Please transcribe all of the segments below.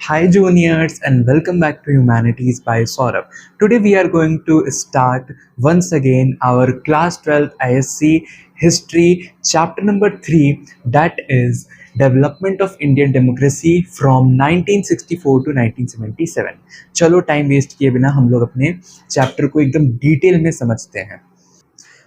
Hi juniors and welcome back to Humanities by Saurabh. Today we are going to start once again our class 12 ISC history chapter number 3, that is development of Indian democracy from 1964 to 1977. चलो time waste किए बिना हम लोग अपने chapter को एकदम detail में समझते हैं।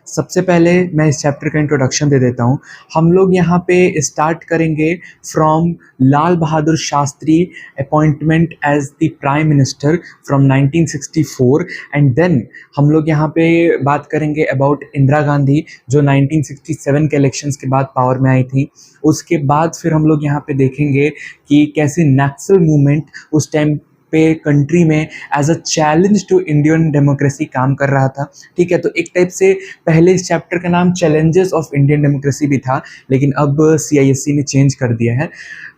सबसे पहले मैं इस चैप्टर का इंट्रोडक्शन दे देता हूँ। हम लोग यहाँ पे स्टार्ट करेंगे from Lal Bahadur Shastri appointment as the prime minister from 1964 and then हम लोग यहाँ पे बात करेंगे अबाउट इंदिरा गांधी जो 1967 के इलेक्शंस के बाद पावर में आई थी। उसके बाद फिर हम लोग यहाँ पे देखेंगे कि कैसे नक्सल मूवमेंट उस टाइम पे कंट्री में as a challenge to Indian democracy काम कर रहा था। ठीक है, तो एक टाइप से पहले इस चैप्टर का नाम चैलेंजेस ऑफ इंडियन डेमोक्रेसी भी था, लेकिन अब CISC ने चेंज कर दिया है।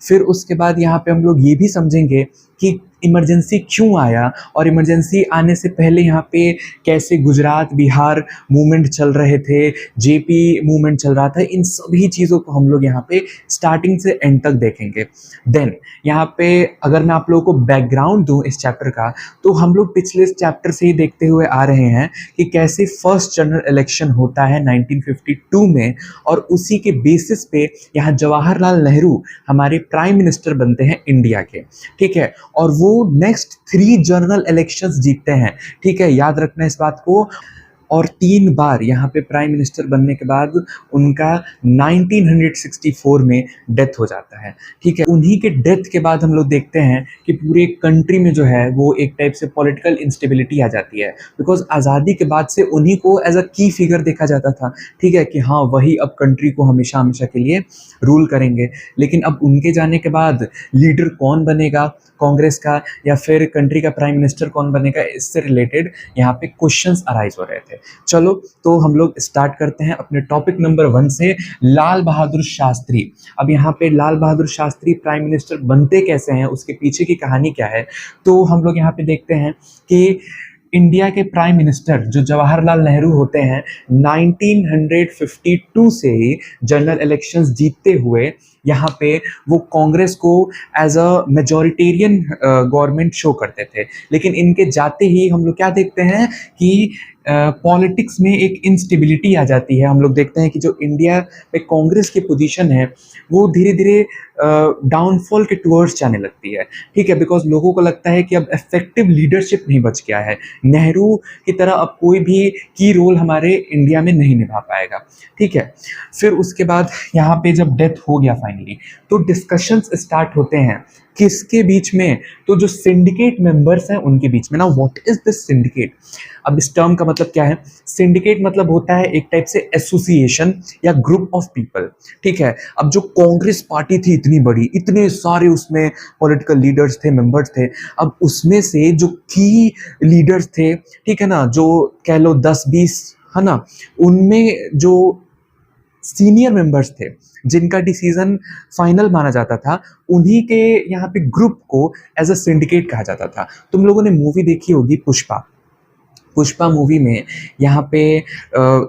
फिर उसके बाद यहाँ पे हम लोग ये भी समझेंगे कि इमरजेंसी क्यों आया और इमरजेंसी आने से पहले यहाँ पे कैसे गुजरात बिहार मूवमेंट चल रहे थे, JP मूवमेंट चल रहा था। इन सभी चीज़ों को हम लोग यहाँ पे स्टार्टिंग से एंड तक देखेंगे। देन यहाँ पे अगर मैं आप लोगों को बैकग्राउंड दूँ इस चैप्टर का, तो हम लोग पिछले चैप्टर से ही देखते हुए आ रहे हैं कि कैसे फर्स्ट जनरल इलेक्शन होता है 1952 में, और उसी के बेसिस पे यहाँ जवाहरलाल नेहरू हमारे प्राइम मिनिस्टर बनते हैं इंडिया के। ठीक है, और वो नेक्स्ट 3 जनरल इलेक्शंस जीतते हैं। ठीक है, याद रखना इस बात को। और 3 बार यहाँ पे प्राइम मिनिस्टर बनने के बाद उनका 1964 में डेथ हो जाता है। ठीक है, उन्हीं के डेथ के बाद हम लोग देखते हैं कि पूरे कंट्री में जो है वो एक टाइप से पॉलिटिकल इंस्टेबिलिटी आ जाती है, बिकॉज आज़ादी के बाद से उन्हीं को एज अ की फिगर देखा जाता था। ठीक है, कि हाँ वही अब कंट्री को हमेशा हमेशा के लिए रूल करेंगे। लेकिन अब उनके जाने के बाद लीडर कौन बनेगा कांग्रेस का, या फिर कंट्री का प्राइम मिनिस्टर कौन बनेगा, इससे रिलेटेड यहाँ पे क्वेश्चंस अराइज हो रहे थे। चलो तो हम लोग स्टार्ट करते हैं अपने टॉपिक नंबर 1 से, लाल बहादुर शास्त्री। अब यहाँ पे लाल बहादुर शास्त्री प्राइम मिनिस्टर बनते कैसे हैं, उसके पीछे की कहानी क्या है, तो हम लोग यहाँ पे देखते हैं कि इंडिया के प्राइम मिनिस्टर जो जवाहरलाल नेहरू होते हैं 1952 से ही जनरल इलेक्शंस जीतते हुए यहाँ पे वो कांग्रेस को as a majoritarian government show करते थे। लेकिन इनके जाते ही हम लोग क्या देखते हैं कि पॉलिटिक्स में एक इंस्टेबिलिटी आ जाती है। हम लोग देखते हैं कि जो इंडिया में कांग्रेस की पोजीशन है वो धीरे धीरे डाउनफॉल के टूवर्ड्स जाने लगती है। ठीक है, बिकॉज लोगों को लगता है कि अब इफेक्टिव लीडरशिप नहीं बच गया है, नेहरू की तरह अब कोई भी की रोल हमारे इंडिया में नहीं निभा पाएगा। ठीक है, फिर उसके बाद यहाँ पे जब डेथ हो गया फाइनली, तो डिस्कशंस स्टार्ट होते हैं किसके बीच में, तो जो सिंडिकेट मेंबर्स हैं उनके बीच में। ना व्हाट इज दिस सिंडिकेट, अब इस टर्म का मतलब क्या है। सिंडिकेट मतलब होता है एक टाइप से एसोसिएशन या ग्रुप ऑफ पीपल। ठीक है, अब जो कांग्रेस पार्टी थी इतनी बड़ी, इतने सारे उसमें पॉलिटिकल लीडर्स थे, मेंबर्स थे, अब उसमें से जो की लीडर्स थे, ठीक है ना, जो कह लो 10-20 है ना, उनमें जो सीनियर मेंबर्स थे जिनका डिसीजन फाइनल माना जाता था, उन्हीं के यहाँ पे ग्रुप को एज अ सिंडिकेट कहा जाता था। तुम लोगों ने मूवी देखी होगी पुष्पा। पुष्पा मूवी में यहाँ पे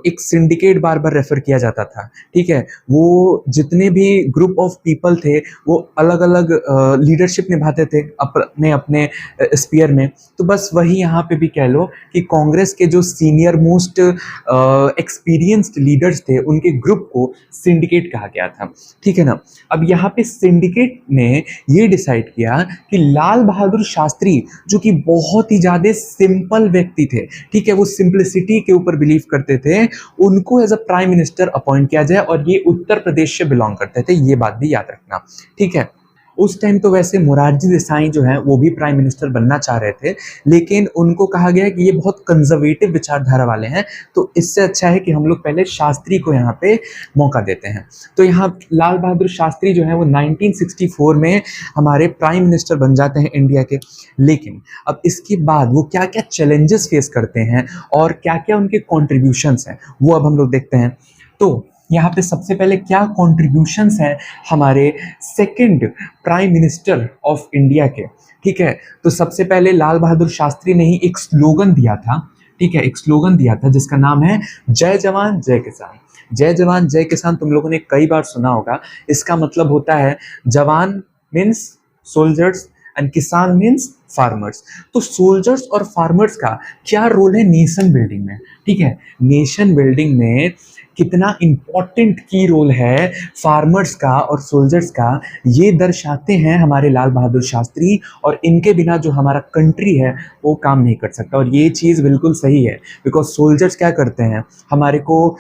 एक सिंडिकेट बार बार रेफर किया जाता था। ठीक है, वो जितने भी ग्रुप ऑफ पीपल थे वो अलग अलग लीडरशिप निभाते थे अपने अपने स्पीयर में। तो बस वही यहाँ पे भी कह लो कि कांग्रेस के जो सीनियर मोस्ट एक्सपीरियंस्ड लीडर्स थे उनके ग्रुप को सिंडिकेट कहा गया था। ठीक है ना, अब यहाँ पे सिंडिकेट ने ये डिसाइड किया कि लाल बहादुर शास्त्री जो कि बहुत ही ज़्यादा सिंपल व्यक्ति थे, ठीक है, वो सिंप्लिसिटी के ऊपर बिलीव करते थे, उनको as a prime minister appoint किया जाए, और ये उत्तर प्रदेश से बिलोंग करते थे, ये बात भी याद रखना। ठीक है, उस टाइम तो वैसे मोरारजी देसाई जो हैं वो भी प्राइम मिनिस्टर बनना चाह रहे थे, लेकिन उनको कहा गया कि ये बहुत कंजर्वेटिव विचारधारा वाले हैं, तो इससे अच्छा है कि हम लोग पहले शास्त्री को यहाँ पे मौका देते हैं। तो यहाँ लाल बहादुर शास्त्री जो है वो 1964 में हमारे प्राइम मिनिस्टर बन जाते हैं इंडिया के। लेकिन अब इसके बाद वो क्या क्या चैलेंजेस फेस करते हैं और क्या क्या उनके कॉन्ट्रीब्यूशंस हैं, वो अब हम लोग देखते हैं। तो यहाँ पे सबसे पहले क्या कॉन्ट्रीब्यूशंस हैं हमारे second prime minister of India के। ठीक है, तो सबसे पहले लाल बहादुर शास्त्री ने ही एक स्लोगन दिया था। ठीक है, एक स्लोगन दिया था जिसका नाम है जय जवान जय किसान। जय जवान जय किसान तुम लोगों ने कई बार सुना होगा। इसका मतलब होता है जवान मीन्स सोल्जर्स एंड किसान मीन्स फार्मर्स। तो सोल्जर्स और फार्मर्स का क्या रोल है नेशन बिल्डिंग में, ठीक है, नेशन बिल्डिंग में कितना इंपॉर्टेंट की रोल है फार्मर्स का और सोल्जर्स का, ये दर्शाते हैं हमारे लाल बहादुर शास्त्री। और इनके बिना जो हमारा कंट्री है वो काम नहीं कर सकता। और ये चीज़ बिल्कुल सही है, बिकॉज सोल्जर्स क्या करते हैं, हमारे को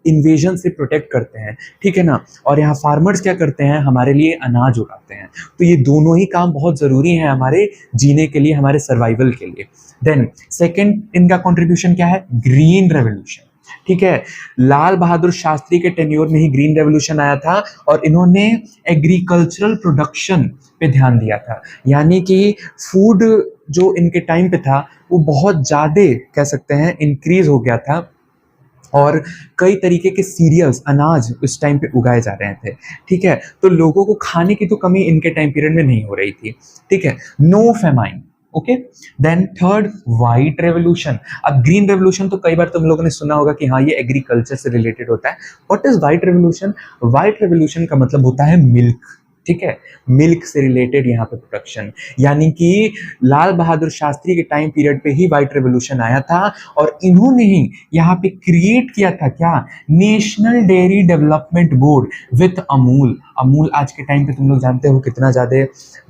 इन्वेजन से प्रोटेक्ट करते हैं, ठीक है ना, और यहाँ फार्मर्स क्या करते हैं, हमारे लिए अनाज उगाते हैं। तो ये दोनों ही काम बहुत ज़रूरी हैं हमारे जीने के लिए, हमारे सर्वाइवल के लिए। देन सेकेंड इनका कॉन्ट्रीब्यूशन क्या है, ग्रीन रेवोल्यूशन, ठीक है। लाल बहादुर शास्त्री के टेन्योर में ही ग्रीन रेवोल्यूशन आया था और इन्होंने एग्रीकल्चरल प्रोडक्शन पे ध्यान दिया था, यानी कि फूड जो इनके टाइम पे था वो बहुत ज़्यादा कह सकते हैं इंक्रीज हो गया था और कई तरीके के सीरियल्स अनाज उस टाइम पे उगाए जा रहे थे, ठीक है। तो लोगों को खाने की तो कमी इनके टाइम पीरियड में नहीं हो रही थी, ठीक है, no famine, okay. Then third white revolution. अब ग्रीन रेवोल्यूशन तो कई बार तुम लोगों ने सुना होगा कि हाँ ये एग्रीकल्चर से रिलेटेड होता है। What is white revolution? White revolution का मतलब होता है मिल्क, ठीक है, मिल्क से रिलेटेड यहाँ पे प्रोडक्शन, यानी कि लाल बहादुर शास्त्री के टाइम पीरियड पे ही व्हाइट रेवोल्यूशन आया था और इन्होंने ही यहाँ पे क्रिएट किया था क्या, national dairy development board with Amul. Amul आज के टाइम पे तुम लोग जानते हो कितना ज़्यादा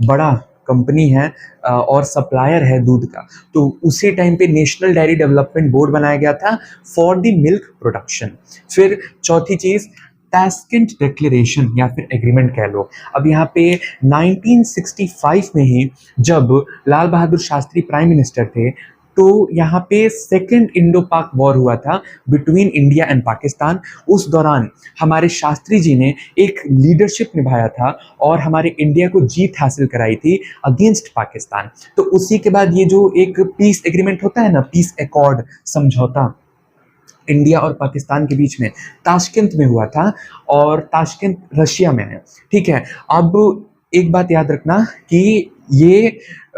बड़ा कंपनी है और सप्लायर है दूध का। तो उसी टाइम पे नेशनल डेयरी डेवलपमेंट बोर्ड बनाया गया था फॉर द मिल्क प्रोडक्शन। फिर चौथी चीज़ ताशकेंट डिक्लेरेशन या फिर एग्रीमेंट कह लो। अब यहाँ पे 1965 में ही जब लाल बहादुर शास्त्री प्राइम मिनिस्टर थे तो यहाँ पे सेकेंड इंडो पाक वॉर हुआ था बिटवीन इंडिया एंड पाकिस्तान। उस दौरान हमारे शास्त्री जी ने एक लीडरशिप निभाया था और हमारे इंडिया को जीत हासिल कराई थी अगेंस्ट पाकिस्तान। तो उसी के बाद ये जो एक पीस एग्रीमेंट होता है ना, पीस एकॉर्ड, समझौता इंडिया और पाकिस्तान के बीच में ताशकेंत में हुआ था और ताशकेंत रशिया में है, ठीक है। अब एक बात याद रखना कि ये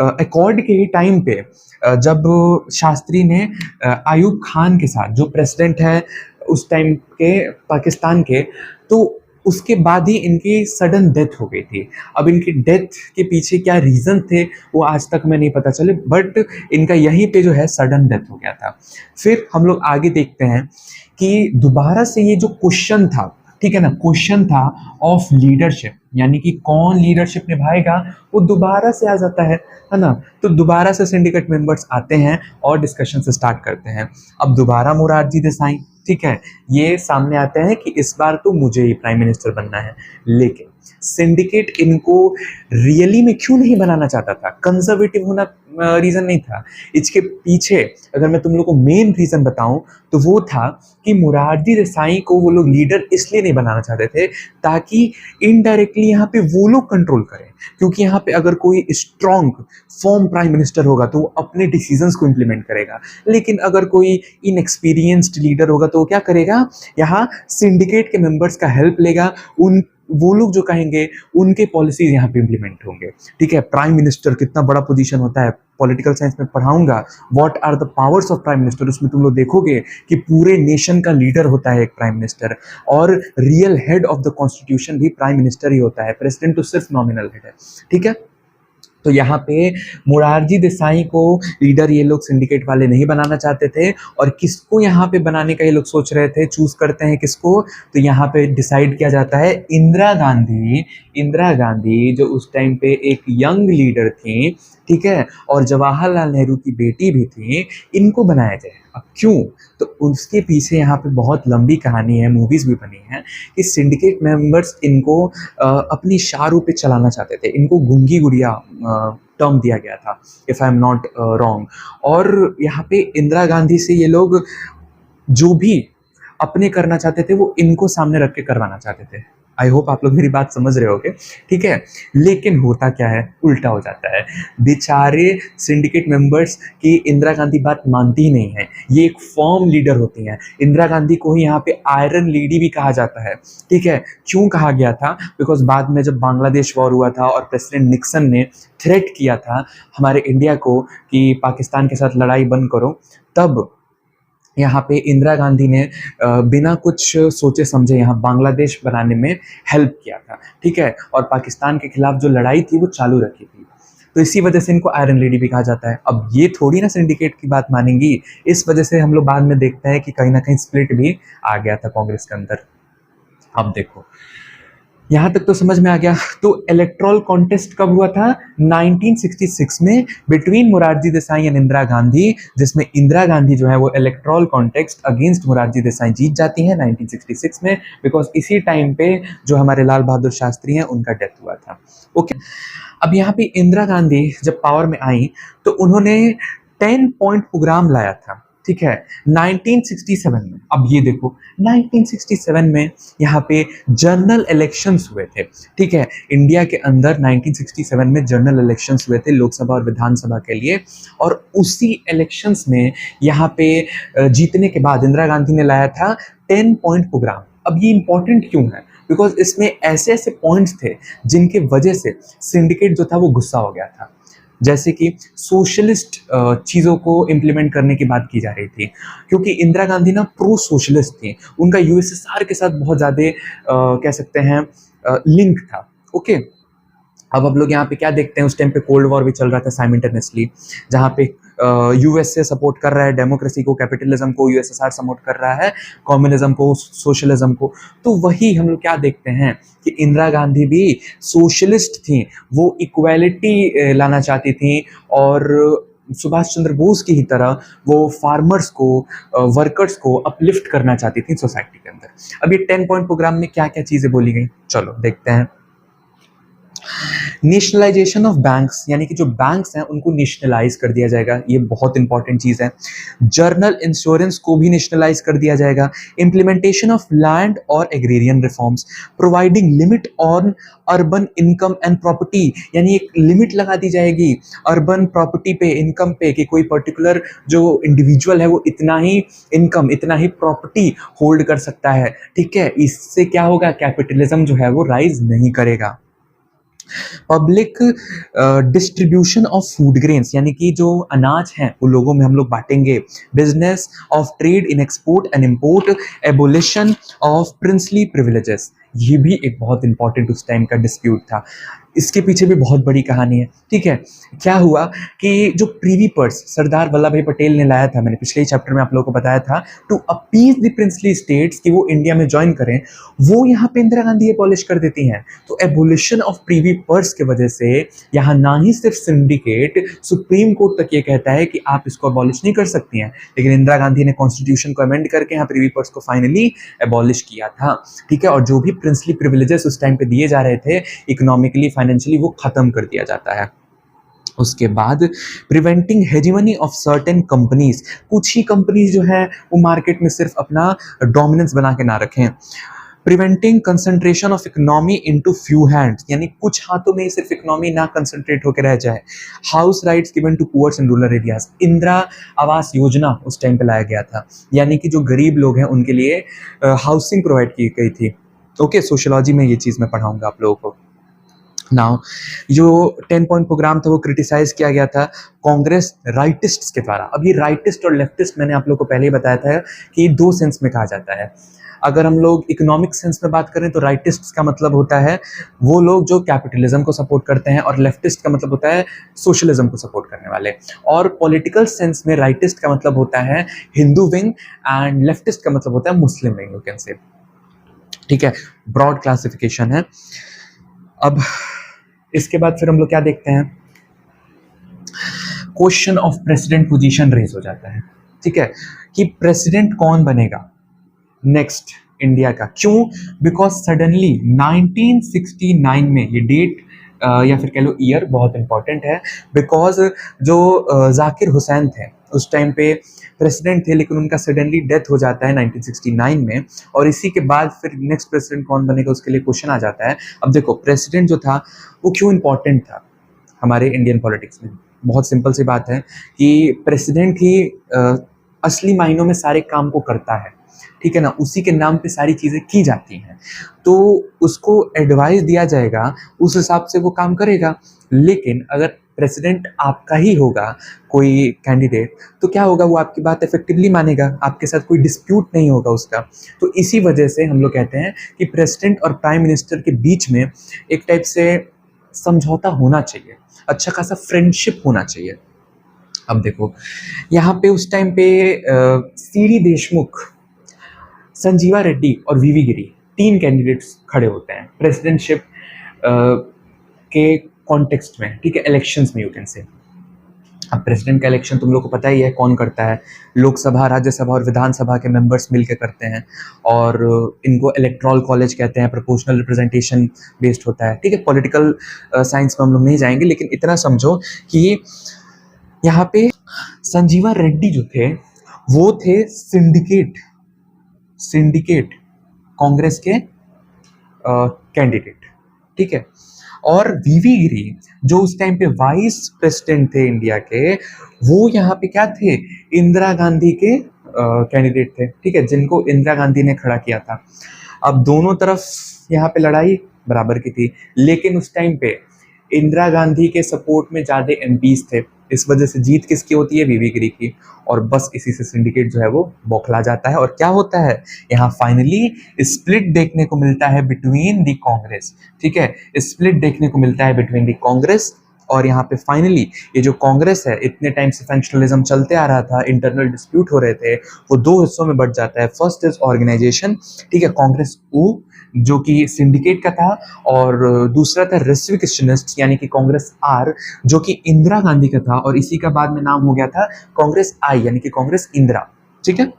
एकॉर्ड के ही टाइम पे जब शास्त्री ने आयूब खान के साथ, जो प्रेसिडेंट है उस टाइम के पाकिस्तान के, तो उसके बाद ही इनकी सडन डेथ हो गई थी। अब इनकी डेथ के पीछे क्या रीज़न थे वो आज तक हमें नहीं पता चले, बट इनका यहीं पे जो है सडन डेथ हो गया था। फिर हम लोग आगे देखते हैं कि दोबारा से ये जो क्वेश्चन था, ठीक है ना, क्वेश्चन था ऑफ लीडरशिप, यानी कि कौन लीडरशिप निभाएगा, वो दोबारा से आ जाता है ना। तो दोबारा से सिंडिकेट मेंबर्स आते हैं और डिस्कशन से स्टार्ट करते हैं। अब दोबारा मोरारजी देसाई, ठीक है, ये सामने आते हैं कि इस बार तो मुझे ही प्राइम मिनिस्टर बनना है। लेकिन सिंडिकेट इनको रियली में क्यों नहीं बनाना चाहता था? कंजर्वेटिव होना रीज़न नहीं था। इसके पीछे अगर मैं तुम लोग को मेन रीज़न बताऊं तो वो था कि मोरारजी देसाई को वो लोग लीडर इसलिए नहीं बनाना चाहते थे ताकि इनडायरेक्टली यहाँ पे वो लोग कंट्रोल करें, क्योंकि यहाँ पे अगर कोई स्ट्रॉन्ग फॉर्म प्राइम मिनिस्टर होगा तो वो अपने डिसीजंस को इम्प्लीमेंट करेगा। लेकिन अगर कोई इनएक्सपीरियंस्ड लीडर होगा तो वो क्या करेगा, यहाँ सिंडिकेट के मेंबर्स का हेल्प लेगा, उन वो लोग जो कहेंगे उनके पॉलिसीज यहाँ पे इम्प्लीमेंट होंगे, ठीक है। प्राइम मिनिस्टर कितना बड़ा पोजीशन होता है, पॉलिटिकल साइंस में पढ़ाऊंगा what are the powers of prime minister. उसमें तुम लोग देखोगे कि पूरे नेशन का लीडर होता है एक प्राइम मिनिस्टर, और real head of the constitution भी प्राइम मिनिस्टर ही होता है, प्रेसिडेंट तो सिर्फ नॉमिनल हेड है, ठीक है। तो यहाँ पे मोरारजी देसाई को लीडर ये लोग सिंडिकेट वाले नहीं बनाना चाहते थे, और किसको यहाँ पे बनाने का ये लोग सोच रहे थे, चूज करते हैं किसको, तो यहाँ पे डिसाइड किया जाता है इंदिरा गांधी। इंदिरा गांधी जो उस टाइम पे एक यंग लीडर थी, ठीक है, और जवाहरलाल नेहरू की बेटी भी थी, इनको बनाया जाए। अब क्यों? तो उसके पीछे यहाँ पे बहुत लंबी कहानी है, मूवीज़ भी बनी हैं कि सिंडिकेट मेंबर्स इनको अपनी शारों पे चलाना चाहते थे। इनको गुंगी गुड़िया टर्म दिया गया था, if I am not wrong. और यहाँ पे इंदिरा गांधी से ये लोग जो भी अपने करना चाहते थे वो इनको सामने रख के करवाना चाहते थे। आई होप आप लोग मेरी बात समझ रहे होगे, ठीक है। लेकिन होता क्या है, उल्टा हो जाता है। बेचारे सिंडिकेट मेंबर्स की इंदिरा गांधी बात मानती ही नहीं है, ये एक फॉर्म लीडर होती हैं। इंदिरा गांधी को ही यहाँ पे आयरन लेडी भी कहा जाता है, ठीक है। क्यों कहा गया था? बिकॉज बाद में जब बांग्लादेश वॉर हुआ था और प्रेसिडेंट निक्सन ने थ्रेट किया था हमारे इंडिया को कि पाकिस्तान के साथ लड़ाई बंद करो, तब यहाँ पे इंदिरा गांधी ने बिना कुछ सोचे समझे यहाँ बांग्लादेश बनाने में हेल्प किया था, ठीक है, और पाकिस्तान के खिलाफ जो लड़ाई थी वो चालू रखी थी। तो इसी वजह से इनको आयरन लेडी भी कहा जाता है। अब ये थोड़ी ना सिंडिकेट की बात मानेंगी, इस वजह से हम लोग बाद में देखते हैं कि कहीं ना कहीं स्प्लिट भी आ गया था कांग्रेस के अंदर। अब देखो यहाँ तक तो समझ में आ गया। तो इलेक्टोरल कॉन्टेस्ट कब हुआ था? 1966 में, बिटवीन मोरारजी देसाई एंड इंदिरा गांधी, जिसमें इंदिरा गांधी जो है वो electoral contest against Morarji Desai जीत जाती हैं 1966 में, बिकॉज इसी टाइम पे जो हमारे लाल बहादुर शास्त्री हैं उनका डेथ हुआ था। ओके, अब यहाँ पे इंदिरा गांधी जब पावर में आई तो उन्होंने 10 पॉइंट प्रोग्राम लाया था, ठीक है, 1967 में। अब ये देखो 1967 में यहाँ पे जनरल इलेक्शंस हुए थे, ठीक है, इंडिया के अंदर 1967 में जनरल इलेक्शंस हुए थे लोकसभा और विधानसभा के लिए, और उसी इलेक्शंस में यहाँ पे जीतने के बाद इंदिरा गांधी ने लाया था 10 पॉइंट प्रोग्राम। अब ये इंपॉर्टेंट क्यों है? बिकॉज इसमें ऐसे ऐसे पॉइंट्स थे जिनके वजह से सिंडिकेट जो था वो गुस्सा हो गया था। जैसे कि सोशलिस्ट चीज़ों को इम्प्लीमेंट करने की बात की जा रही थी, क्योंकि इंदिरा गांधी ना प्रो सोशलिस्ट थी, उनका यूएसएसआर के साथ बहुत ज़्यादा कह सकते हैं लिंक था। ओके, अब लोग यहाँ पे क्या देखते हैं, उस टाइम पे कोल्ड वॉर भी चल रहा था साइमल्टेनियसली, जहाँ पे यूएसए सपोर्ट कर रहा है डेमोक्रेसी को, कैपिटलिज्म को, यूएसएसआर सपोर्ट कर रहा है कम्युनिज्म को, सोशलिज्म को। तो वही हम लोग क्या देखते हैं कि इंदिरा गांधी भी सोशलिस्ट थी, वो इक्वालिटी लाना चाहती थी, और सुभाष चंद्र बोस की ही तरह वो फार्मर्स को, वर्कर्स को अपलिफ्ट करना चाहती थी सोसाइटी के अंदर। अब ये 10 पॉइंट प्रोग्राम में क्या क्या चीज़ें बोली गई, चलो देखते हैं। नेशनलाइजेशन ऑफ बैंक्स, यानी कि जो बैंक्स हैं उनको नेशनलाइज कर दिया जाएगा, ये बहुत इंपॉर्टेंट चीज़ है। जर्नल इंश्योरेंस को भी नेशनलाइज कर दिया जाएगा। इम्प्लीमेंटेशन ऑफ लैंड और agrarian reforms, providing limit on urban income and property, यानी एक लिमिट लगा दी जाएगी अर्बन प्रॉपर्टी पे, इनकम पे, कि कोई पर्टिकुलर जो इंडिविजुअल है वो इतना ही इनकम, इतना ही प्रॉपर्टी होल्ड कर सकता है, ठीक है। इससे क्या होगा, कैपिटलिज्म जो है वो राइज नहीं करेगा। Public distribution of food grains, यानी कि जो अनाज हैं वो लोगों में हम लोग बांटेंगे। Business of trade in export and import, abolition of princely privileges, ये भी एक बहुत इंपॉर्टेंट उस टाइम का डिस्प्यूट था। इसके पीछे भी बहुत बड़ी कहानी है, ठीक है। क्या हुआ कि जो प्रीवी पर्स सरदार वल्लभ भाई पटेल ने लाया था, मैंने पिछले ही चैप्टर में आप लोगों को बताया था, to appease the princely states कि वो इंडिया में ज्वाइन करें, वो यहाँ पे इंदिरा गांधी एबॉलिश कर देती हैं। तो एबोलिशन ऑफ प्रीवी पर्स के वजह से यहाँ ना ही सिर्फ सिंडिकेट, सुप्रीम कोर्ट तक ये कहता है कि आप इसको एबॉलिश नहीं कर सकती हैं, लेकिन इंदिरा गांधी ने कॉन्स्टिट्यूशन को अमेंड करके यहाँ प्रीवी पर्स को फाइनली एबॉलिश किया था, ठीक है। और जो भी प्रिंसली प्रिविलेजेस उस टाइम पे दिए जा रहे थे इकोनॉमिकली, फाइनेंशियली, वो खत्म कर दिया जाता है। उसके बाद preventing hegemony of certain companies, कुछ ही कंपनीज जो है वो मार्केट में सिर्फ अपना डोमिनेंस बना के ना रखें। Preventing concentration of economy into few hands, यानी कुछ हाथों में ही सिर्फ इकोनॉमी ना कंसंट्रेट होकर रह जाए। House rights given to poors in rural areas, Indira Awas Yojana उस टाइम पे लाया गया था, यानी कि जो गरीब लोग हैं उनके लिए हाउसिंग प्रोवाइड की गई थी। ओके, सोशियोलॉजी में ये चीज़ मैं पढ़ाऊंगा आप लोगों को। नाउ जो 10 पॉइंट प्रोग्राम था वो क्रिटिसाइज किया गया था कांग्रेस राइटिस्ट्स के द्वारा। अब ये राइटिस्ट और लेफ्टिस्ट मैंने आप लोगों को पहले ही बताया था कि दो सेंस में कहा जाता है। अगर हम लोग इकोनॉमिक सेंस में बात करें तो राइटिस्ट का मतलब होता है वो लोग जो कैपिटलिज्म को सपोर्ट करते हैं, और लेफ्टिस्ट का मतलब होता है सोशलिज्म को सपोर्ट करने वाले। और पॉलिटिकल सेंस में राइटिस्ट का मतलब होता है हिंदू विंग, एंड लेफ्टिस्ट का मतलब होता है मुस्लिम विंग, यू कैन से, ठीक है। ब्रॉड क्लासिफिकेशन है। अब इसके बाद फिर हम लोग क्या देखते हैं, question of president position raise हो जाता है, ठीक है, कि प्रेसिडेंट कौन बनेगा नेक्स्ट इंडिया का। क्यों? बिकॉज सडनली 1969 में, ये डेट या फिर कह लो ईयर बहुत इंपॉर्टेंट है, बिकॉज जो जाकिर हुसैन थे उस टाइम पे प्रेसिडेंट थे, लेकिन उनका सडनली डेथ हो जाता है 1969 में, और इसी के बाद फिर नेक्स्ट प्रेसिडेंट कौन बनेगा उसके लिए क्वेश्चन आ जाता है। अब देखो प्रेसिडेंट जो था वो क्यों इंपॉर्टेंट था हमारे इंडियन पॉलिटिक्स में, बहुत सिंपल सी बात है कि प्रेसिडेंट ही असली मायनों में सारे काम को करता है, ठीक है ना, उसी के नाम पे सारी चीज़ें की जाती हैं, तो उसको एडवाइस दिया जाएगा, उस हिसाब से वो काम करेगा। लेकिन अगर प्रेसिडेंट आपका ही होगा कोई कैंडिडेट, तो क्या होगा, वो आपकी बात इफेक्टिवली मानेगा, आपके साथ कोई डिस्प्यूट नहीं होगा उसका। तो इसी वजह से हम लोग कहते हैं कि प्रेसिडेंट और प्राइम मिनिस्टर के बीच में एक टाइप से समझौता होना चाहिए, अच्छा खासा फ्रेंडशिप होना चाहिए। अब देखो यहाँ पे उस टाइम पे सीडी देशमुख, संजीवा रेड्डी और वीवी गिरी, तीन कैंडिडेट्स खड़े होते हैं प्रेसिडेंटशिप के कॉन्टेक्स्ट में, ठीक है, इलेक्शंस में यू कैन से। अब प्रेसिडेंट का इलेक्शन तुम लोग को पता ही है कौन करता है, लोकसभा, राज्यसभा और विधानसभा के मेंबर्स मिलकर करते हैं, और इनको इलेक्टोरल कॉलेज कहते हैं, प्रोपोर्शनल रिप्रेजेंटेशन बेस्ड होता है, ठीक है। पॉलिटिकल साइंस में हम लोग नहीं जाएंगे, लेकिन इतना समझो कि यहाँ पे संजीवा रेड्डी जो थे वो थे सिंडिकेट कांग्रेस के कैंडिडेट, ठीक है। और वीवी गिरी जो उस टाइम पे वाइस प्रेसिडेंट थे इंडिया के, वो यहाँ पे क्या थे, इंदिरा गांधी के कैंडिडेट थे, ठीक है, जिनको इंदिरा गांधी ने खड़ा किया था। अब दोनों तरफ यहाँ पे लड़ाई बराबर की थी, लेकिन उस टाइम पे इंदिरा गांधी के सपोर्ट में ज़्यादा एमपीज थे, इस वजह से जीत किसकी होती है, वीवी गिरी की, और बस इसी से सिंडिकेट जो है वो बौखला जाता है। और क्या होता है यहाँ फाइनली स्प्लिट देखने को मिलता है बिटवीन दी कांग्रेस, ठीक है, स्प्लिट देखने को मिलता है बिटवीन दी कांग्रेस। और यहाँ पे फाइनली ये जो कांग्रेस है, इतने टाइम से फंक्शनलिज्म चलते आ रहा था, इंटरनल डिस्प्यूट हो रहे थे, वो दो हिस्सों में बढ़ जाता है। फर्स्ट इज ऑर्गेनाइजेशन, ठीक है, कांग्रेस ऊ जो कि सिंडिकेट का था, और दूसरा था रिस्विक्शनिस्ट यानी कि कांग्रेस आर जो कि इंदिरा गांधी का था, और इसी का बाद में नाम हो गया था कांग्रेस आई यानी कि कांग्रेस इंदिरा, ठीक है।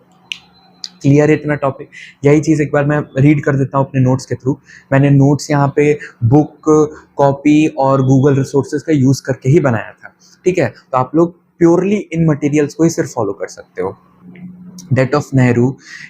क्लियर है इतना टॉपिक? यही चीज़ एक बार मैं रीड कर देता हूँ अपने नोट्स के थ्रू। मैंने नोट्स यहाँ पे बुक, कॉपी और गूगल रिसोर्सेज का यूज़ करके ही बनाया था, ठीक है। तो आप लोग प्योरली इन मटेरियल्स को ही सिर्फ फॉलो कर सकते हो। Death of Nehru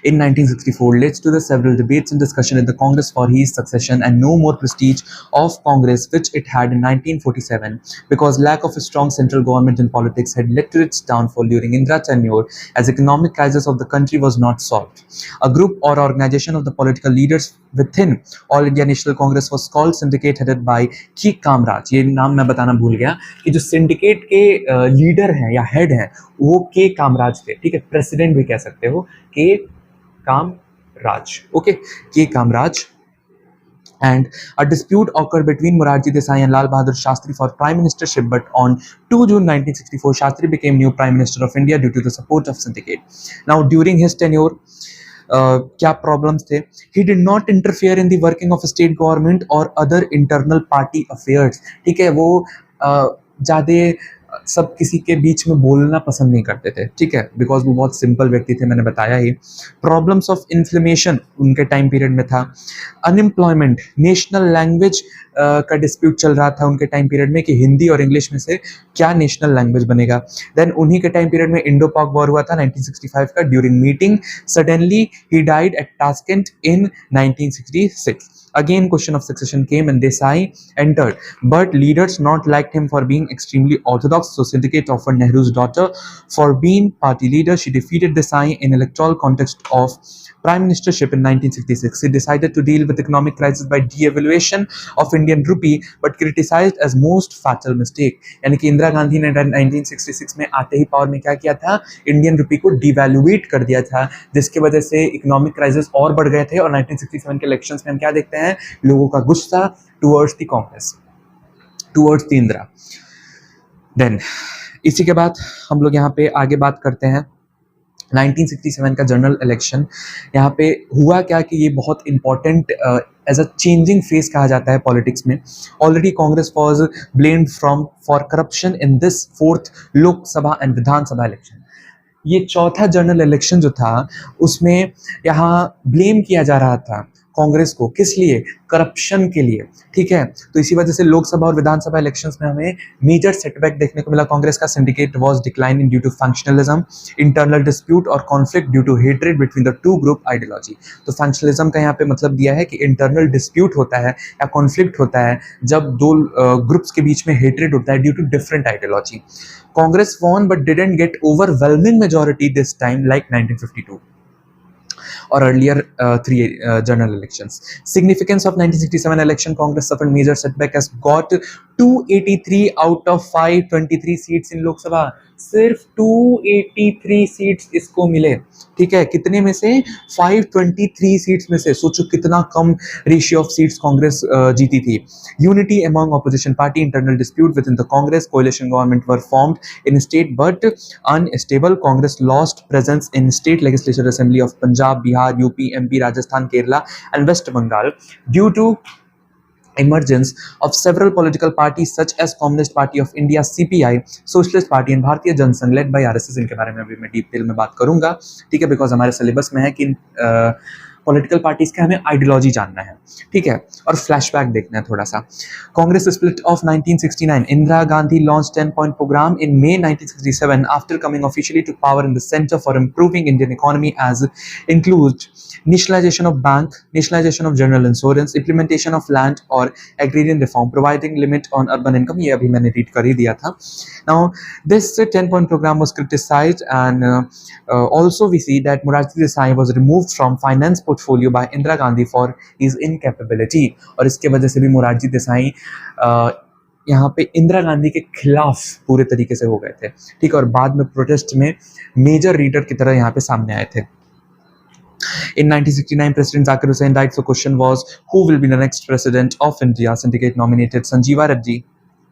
in 1964 led to the several debates and discussion in the Congress for his succession and no more prestige of Congress which it had in 1947 because lack of a strong central government in politics had led to its downfall during Indira tenure as economic crisis of the country was not solved. A group or organization of the political leaders within All India National Congress was called syndicate headed by K. Kamraj। ये नाम मैं बताना भूल गया कि जो syndicate के leader हैं या हेड हैं वो के कामराज थे, ठीक है, प्रेसिडेंट भी कह सकते हो, के कामराज, ओके, के Kamaraj. And a dispute occurred between Morarji Desai and Lal Bahadur Shastri for prime ministership, but on 2 June 1964, Shastri became new prime minister of India due to the support of syndicate. Now, during his tenure, क्या problems थे? He did not interfere in the working of state government or other internal party affairs, ठीक है, वो ज़्यादा सब किसी के बीच में बोलना पसंद नहीं करते थे, ठीक है, बिकॉज वो बहुत सिंपल व्यक्ति थे, मैंने बताया ही। प्रॉब्लम्स ऑफ इन्फ्लेमेशन उनके टाइम पीरियड में था। अनएम्प्लॉयमेंट, नेशनल लैंग्वेज का डिस्प्यूट चल रहा था उनके टाइम पीरियड में कि हिंदी और इंग्लिश में से क्या नेशनल लैंग्वेज बनेगा। देन उन्हीं के टाइम पीरियड में इंडो पाक वॉर हुआ था 1965 का। ड्यूरिंग मीटिंग सडनली ही died at Tashkent in 1966। Again, question of succession came and Desai entered, but leaders not liked him for being extremely orthodox. So syndicate offered Nehru's daughter for being party leader. She defeated Desai in electoral contest of prime ministership in 1966. He decided to deal with economic crisis by de-evaluation of Indian rupee, but criticized as most fatal mistake. यानी कि इंदिरा गांधी ने 1966 में आते ही power में क्या किया था, Indian rupee को डिवैल्यूएट कर दिया था, जिसकी वजह से इकोनॉमिक क्राइसिस और बढ़ गए थे। और 1967 के इलेक्शंस में हम क्या देखते हैं, लोगों का गुस्सा towards the Congress, towards the Indira. Then इसी के बाद हम लोग यहाँ पे आगे बात करते हैं 1967 का जनरल इलेक्शन। यहाँ पे हुआ क्या कि ये बहुत important as a changing face कहा जाता है पॉलिटिक्स में। Already Congress was blamed for corruption in this fourth Lok Sabha and Vidhan Sabha election. ये चौथा जनरल इलेक्शन जो था उसमें यहाँ ब्लेम किया जा रहा था कांग्रेस को, किस लिए, करप्शन के लिए, ठीक है। तो इसी वजह से लोकसभा और विधानसभा इलेक्शंस में हमें मेजर सेटबैक देखने को मिला कांग्रेस का। Syndicate was declining due to functionalism, internal dispute और conflict due to hatred between the two group ideology. तो फंक्शनलिज्म का यहाँ पे मतलब दिया है कि इंटरनल डिस्प्यूट होता है या कॉन्फ्लिक्ट होता है जब दो ग्रुप्स के बीच में हेट्रेड होता है due to different ideology. Congress won but didn't get overwhelming majority this time like 1952 or earlier three general elections. Significance of 1967 election, Congress suffered major setback as got 283 out of 523 seats in Lok Sabha. सिर्फ 283 seats इसको मिले। ठीक है, कितने में से? 523 seats में से। सोचो कितना कम रेशियो ऑफ सीट्स कांग्रेस जीती थी। Unity among opposition party, internal dispute within the Congress, coalition government were formed in state but unstable. Congress lost presence in state legislature assembly of Punjab, Bihar, UP, MP, Rajasthan, Kerala and West Bengal due to emergence of several political parties such as Communist Party of India CPI, Socialist Party and भारतीय Jansangh led by RSS। इनके बारे में अभी मैं detail में बात करूंगा, ठीक है, बिकॉज हमारे सिलेबस में है कि पॉलिटिकल पार्टीज का हमें आइडियोलॉजी जानना है, ठीक है, और फ्लैशबैक देखना है थोड़ा सा। Congress split of 1969, Indira Gandhi launch 10-point program in May 1967 after coming officially to power in the center for improving Indian economy as includes nationalization of bank, nationalization of general insurance, implementation of land or agrarian reform, providing limit on urban income। ये अभी मैंने read कर ही दिया था। Now this 10-point program was criticized and also we see that Morarji Desai was removed from finance portfolio by Indira Gandhi for his incapability। और इसके वजह से भी मोरारजी देसाई यहाँ पे इंदिरा गांधी के खिलाफ पूरे तरीके से हो गए थे, ठीक है, और बाद में प्रोटेस्ट में मेजर लीडर की तरह यहाँ पे सामने आए थे। In 1969, President Zakir Hussain died. So question was, who will be the next president of India? Syndicate nominated Sanjeeva Reddy.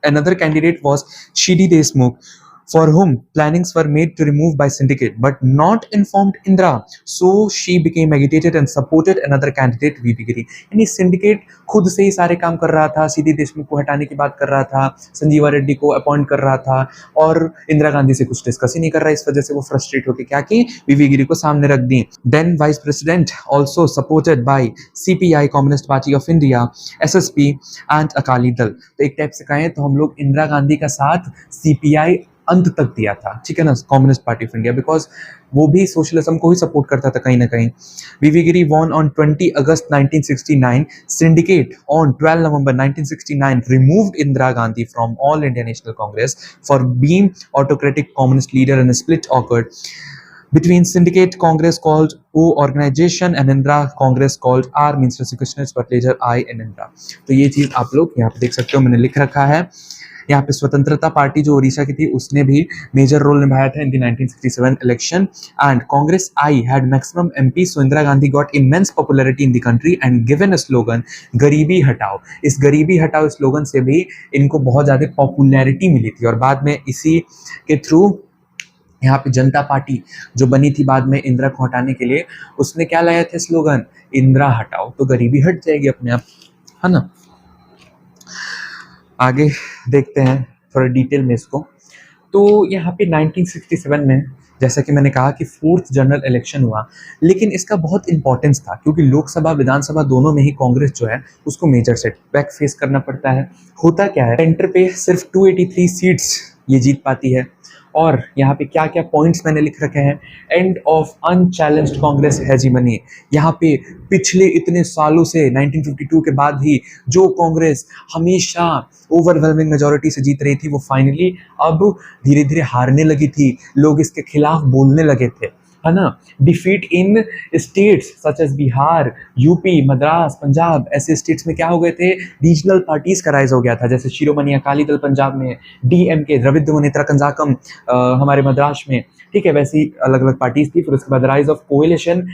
Another candidate was Shidi Deshmukh, for whom plannings were made to remove by syndicate, but not informed Indira. So she became agitated and supported another candidate, VP Giri। यानी syndicate खुद से ही सारे काम कर रहा था, सीधी देशमुख को हटाने की बात कर रहा था, संजीवा रेड्डी को अपॉइंट कर रहा था, और इंदिरा गांधी से कुछ डिस्कस ही नहीं कर रहा। इस वजह से वो फ्रस्ट्रेट होकर क्या की, वीवी गिरी को सामने रख दी। Then vice president also supported by CPI, communist party of India, SSP and Akali Dal. तो एक टाइप से कहें तो हम लोग इंदिरा गांधी का साथ CPI अंत तक दिया था, ठीक है ना, communist party of India, because वो भी सोशलिज्म को ही सपोर्ट करता था कहीं ना कहीं। V V Giri won on 20 August 1969, syndicate on 12 November 1969 removed Indira Gandhi from All India National Congress for being autocratic communist leader, and a split occurred between syndicate Congress called O organization and Indira Congress called R, means Rasikrishna but later I and Indira। तो ये चीज आप लोग यहाँ पे देख सकते हो, मैंने लिख रखा है। यहाँ पे स्वतंत्रता पार्टी जो उड़ीसा की थी उसने भी मेजर रोल निभाया था in the 1967 election, and Congress I had maximum MP, so Indira Gandhi got immense popularity in the country and given a slogan गरीबी हटाओ। इस गरीबी हटाओ स्लोगन से भी इनको बहुत ज़्यादा पॉपुलैरिटी मिली थी, और बाद में इसी के थ्रू यहाँ पे जनता पार्टी जो बनी थी बाद में इंदिरा को हटाने के लिए, उसने क्या लाया था स्लोगन, इंदिरा हटाओ, तो गरीबी हट जाएगी अपने आप, है ना। आगे देखते हैं थोड़ा डिटेल में इसको। तो यहाँ पे 1967 में जैसा कि मैंने कहा कि 4th जनरल इलेक्शन हुआ, लेकिन इसका बहुत इंपॉर्टेंस था क्योंकि लोकसभा विधानसभा दोनों में ही कांग्रेस जो है उसको मेजर सेटबैक फेस करना पड़ता है। होता क्या है, सेंटर पे सिर्फ 283 सीट्स ये जीत पाती है, और यहाँ पे क्या क्या पॉइंट्स मैंने लिख रखे हैं। End of unchallenged Congress hegemony, यहाँ पे पिछले इतने सालों से 1952 के बाद ही जो कांग्रेस हमेशा ओवरवेलमिंग मेजॉरिटी से जीत रही थी, वो फाइनली अब धीरे धीरे हारने लगी थी, लोग इसके खिलाफ बोलने लगे थे, है ना। Defeat in states such as Bihar, UP, Madras, Punjab, ऐसे स्टेट्स में क्या हो गए थे, रीजनल पार्टीज का राइज हो गया था, जैसे शिरोमणि अकाली दल पंजाब में, DMK द्रविड़ मुनेत्र कंजाकम हमारे मद्रास में, ठीक है, वैसी अलग अलग पार्टीज थी। फिर उसके बाद राइज ऑफ कोएलिशन,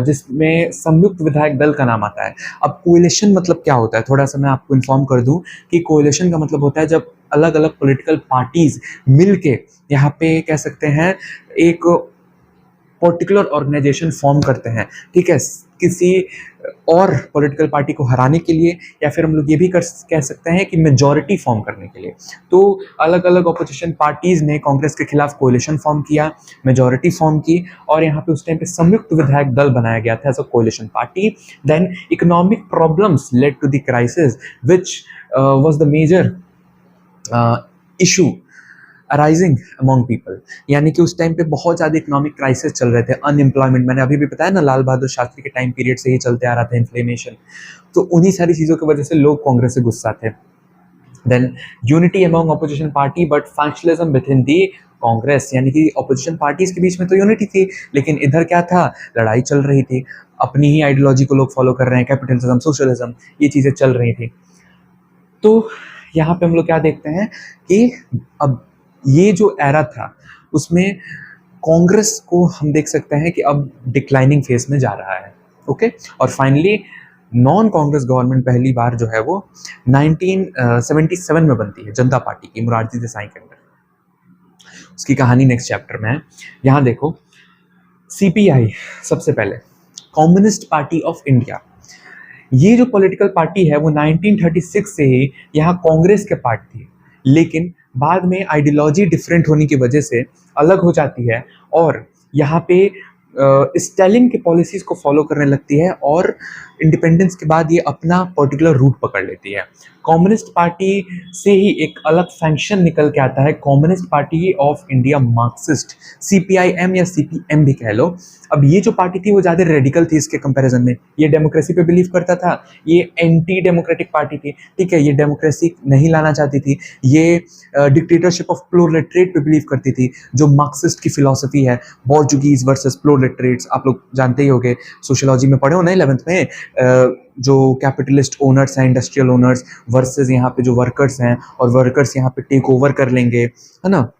जिसमें संयुक्त विधायक दल का नाम आता है। अब कोएलिशन मतलब क्या होता है, थोड़ा सा मैं आपको इन्फॉर्म कर दूं कि कोएलिशन का मतलब होता है जब अलग अलग पॉलिटिकल पार्टीज मिलके यहाँ पे कह सकते हैं एक पर्टिकुलर ऑर्गेनाइजेशन फॉर्म करते हैं, ठीक है, किसी और पॉलिटिकल पार्टी को हराने के लिए, या फिर हम लोग ये भी कह सकते हैं कि मेजॉरिटी फॉर्म करने के लिए। तो अलग अलग ऑपोजिशन पार्टीज ने कांग्रेस के खिलाफ कोएलिशन फॉर्म किया, मेजॉरिटी फॉर्म की, और यहाँ पे उस टाइम पे संयुक्त विधायक दल बनाया गया था as a coalition party. Then economic problems led to the crisis which was the major issue arising among people, यानी कि उस टाइम पे बहुत ज़्यादा इकोनॉमिक क्राइसिस चल रहे थे, अनएम्प्लॉयमेंट, मैंने अभी भी बताया ना, लाल बहादुर शास्त्री के टाइम पीरियड से ही चलते आ रहा था, इन्फ्लेमेशन, तो उन्हीं सारी चीज़ों की वजह से लोग कांग्रेस से गुस्सा थे। Then unity among opposition party but factionalism within the Congress, यानी कि ऑपोजिशन पार्टीज के बीच में तो यूनिटी थी, लेकिन इधर क्या था, लड़ाई चल रही थी, अपनी ही आइडियोलॉजी को लोग फॉलो कर रहे हैं, कैपिटलिज्म, सोशलिज्म, ये चीज़ें चल रही थी। तो यहाँ पे हम लोग क्या देखते हैं कि अब ये जो एरा था उसमें कांग्रेस को हम देख सकते हैं कि अब डिक्लाइनिंग फेज में जा रहा है। ओके, और फाइनली नॉन कांग्रेस गवर्नमेंट पहली बार जो है वो 1977 में बनती है जनता पार्टी की, मोरारजी देसाई के अंदर। उसकी कहानी नेक्स्ट चैप्टर में है। यहाँ देखो, सीपीआई सबसे पहले कम्युनिस्ट पार्टी ऑफ इंडिया, ये जो पॉलिटिकल पार्टी है वो 1936 से ही यहाँ कांग्रेस के पार्ट थी, लेकिन बाद में आइडियोलॉजी डिफरेंट होने की वजह से अलग हो जाती है और यहाँ पे स्टालिन के पॉलिसीज को फॉलो करने लगती है और इंडिपेंडेंस के बाद ये अपना पर्टिकुलर रूट पकड़ लेती है। कम्युनिस्ट पार्टी से ही एक अलग फंक्शन निकल के आता है, communist party of India Marxist, CPIM या सीपीएम भी कह लो। अब ये जो पार्टी थी वो ज़्यादा रेडिकल थी इसके कंपैरिजन में, ये डेमोक्रेसी पे बिलीव करता था, ये एंटी डेमोक्रेटिक पार्टी थी, ठीक है, ये डेमोक्रेसी नहीं लाना चाहती थी, ये डिक्टेटरशिप ऑफ प्रोलेटरेट पे बिलीव करती थी, जो मार्क्सिस्ट की फिलॉसफी है, बोर्जुगीज वर्सेस प्रोलेटरेट्स, आप लोग जानते ही होंगे, सोशियोलॉजी में पढ़े हो ना 11th में, जो कैपिटलिस्ट ओनर्स हैं, इंडस्ट्रियल ओनर्स वर्सेस यहाँ पे जो वर्कर्स हैं, और वर्कर्स यहाँ पे टेक ओवर कर लेंगे, है ना।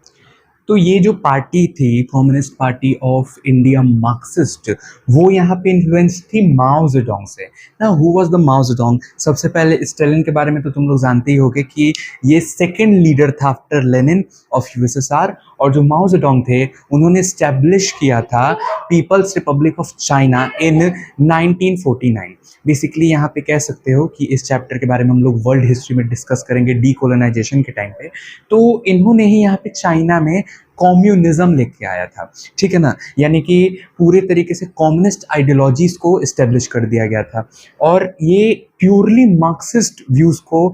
तो ये जो पार्टी थी communist party of India Marxist, वो यहाँ पे इन्फ्लुएंस थी माओ जेडोंग से ना। Who was the Mao Zedong? सबसे पहले स्टालिन के बारे में तो तुम लोग जानते ही होंगे कि ये सेकंड लीडर था आफ्टर लेनिन ऑफ यूएसएसआर, और जो माओ जेडोंग थे उन्होंने स्टैब्लिश किया था People's Republic of China in 1949। Basically यहाँ पे कह सकते हो कि इस चैप्टर के बारे में हम लोग वर्ल्ड हिस्ट्री में डिस्कस करेंगे डीकोलोनाइजेशन के टाइम पे, तो इन्होंने ही यहाँ पे चाइना में कम्युनिज्म लेके आया था, ठीक है ना, यानी कि पूरे तरीके से कम्युनिस्ट आइडियोलॉजीज को इस्टेब्लिश कर दिया गया था, और ये प्योरली मार्क्सिस्ट व्यूज को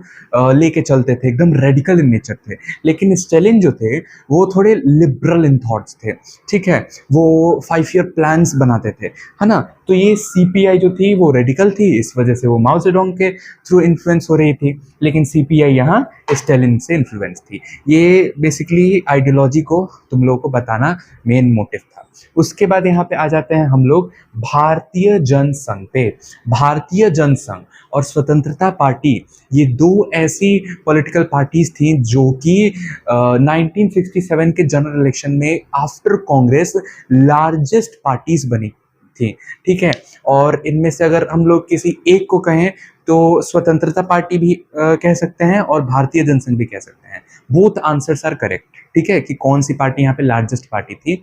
लेके चलते थे, एकदम रेडिकल इन नेचर थे। लेकिन स्टालिन जो थे वो थोड़े लिबरल इन थॉट्स थे, ठीक है, वो 5 ईयर प्लान्स बनाते थे, है ना। तो ये सीपीआई जो थी वो रेडिकल थी, इस वजह से वो माओ जेडोंग के थ्रू इन्फ्लुएंस हो रही थी, लेकिन सीपीआई यहाँ स्टालिन से इन्फ्लुएंस थी। ये बेसिकली आइडियोलॉजी को तुम लोगों को बताना मेन मोटिव था। उसके बाद यहाँ पे आ जाते हैं हम लोग भारतीय जनसंघ पे। भारतीय जनसंघ और स्वतंत्रता पार्टी, ये दो ऐसी पॉलिटिकल पार्टीज थी जो कि 1967 के जनरल इलेक्शन में आफ्टर कांग्रेस लार्जेस्ट पार्टीज बनी थी, ठीक है। और इनमें से अगर हम लोग किसी एक को कहें तो स्वतंत्रता पार्टी भी कह सकते हैं और भारतीय जनसंघ भी कह सकते हैं। बोथ आंसर्स आर करेक्ट, ठीक है, कि कौन सी पार्टी यहाँ पे लार्जेस्ट पार्टी थी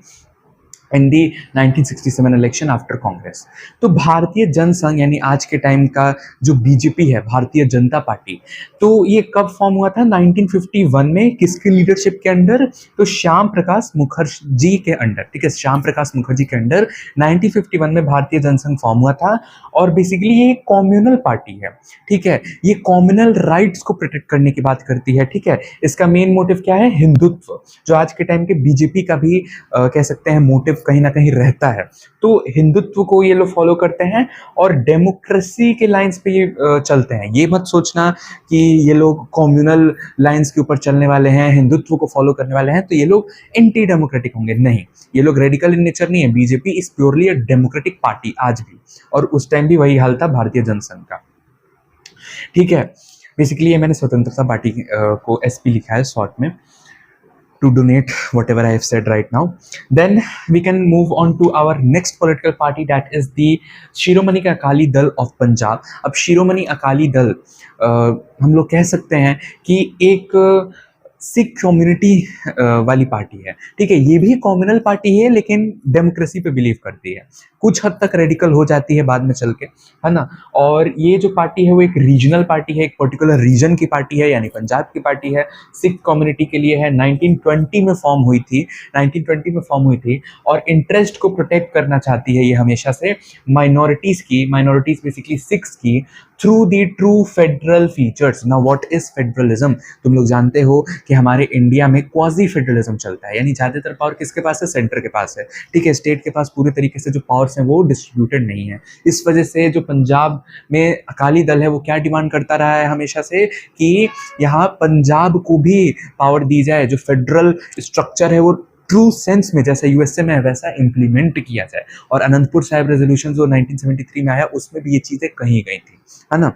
इन दी 1967 इलेक्शन आफ्टर कांग्रेस। तो भारतीय जनसंघ यानी आज के टाइम का जो बीजेपी है, भारतीय जनता पार्टी, तो ये कब फॉर्म हुआ था? 1951 में। किसकी लीडरशिप के अंडर? तो श्याम प्रकाश मुखर्जी के अंडर, ठीक है, श्याम प्रकाश मुखर्जी के अंडर 1951 में भारतीय जनसंघ फॉर्म हुआ था। और बेसिकली ये एक कम्युनल पार्टी है, ठीक है, ये कम्युनल राइट्स को प्रोटेक्ट करने की बात करती है, ठीक है। इसका मेन मोटिव क्या है? हिंदुत्व, जो आज के टाइम के बीजेपी का भी कह सकते हैं मोटिव कहीं ना कहीं रहता है। तो हिंदुत्व को ये लोग फॉलो करते हैं और डेमोक्रेसी के लाइंस पे ये चलते हैं। ये मत सोचना कि ये लोग कम्युनल लाइंस के ऊपर चलने वाले हैं, हिंदुत्व को फॉलो करने वाले हैं तो ये लोग एंटी डेमोक्रेटिक होंगे, नहीं, ये लोग रेडिकल इन नेचर नहीं है। BJP is purely a democratic party आज भी, और उस टाइम भी वही हाल था भारतीय जनसंघ का, ठीक है। बेसिकली ये मैंने स्वतंत्रता पार्टी को एसपी लिखा है शॉर्ट में, to donate whatever I have said right now. Then we can move on to our next political party, that is the Shiromani Akali Dal of Punjab. अब शिरोमणि अकाली दल हम लोग कह सकते हैं कि एक सिख कम्युनिटी वाली पार्टी है, ठीक है। ये भी कम्युनल पार्टी है लेकिन डेमोक्रेसी पे बिलीव करती है, कुछ हद तक रेडिकल हो जाती है बाद में चल के, है ना। और ये जो पार्टी है वो एक रीजनल पार्टी है, एक पर्टिकुलर रीजन की पार्टी है, यानी पंजाब की पार्टी है, सिख कम्युनिटी के लिए है। 1920 में फॉर्म हुई थी, 1920 में फॉर्म हुई थी, और इंटरेस्ट को प्रोटेक्ट करना चाहती है ये हमेशा से माइनॉरिटीज़ की, माइनॉरिटीज़ बेसिकली सिख्स की, through the true federal features. Now what is federalism? तुम लोग जानते हो कि हमारे इंडिया में क्वाजी फेडरलिज्म चलता है, यानी ज़्यादातर पावर किसके पास है? सेंटर के पास है, ठीक है। स्टेट के पास पूरे तरीके से जो पावर्स हैं वो डिस्ट्रीब्यूटेड नहीं है। इस वजह से जो पंजाब में अकाली दल है वो क्या डिमांड करता रहा है हमेशा से कि यहाँ पंजाब को भी पावर दी जाए, जो फेडरल स्ट्रक्चर है वो ट्रू सेंस में जैसा यूएसए में है वैसा इम्प्लीमेंट किया जाए। और अनंतपुर साहिब रेजोल्यूशन जो 1973 में आया उसमें भी ये चीज़ें कही गई थी, है ना।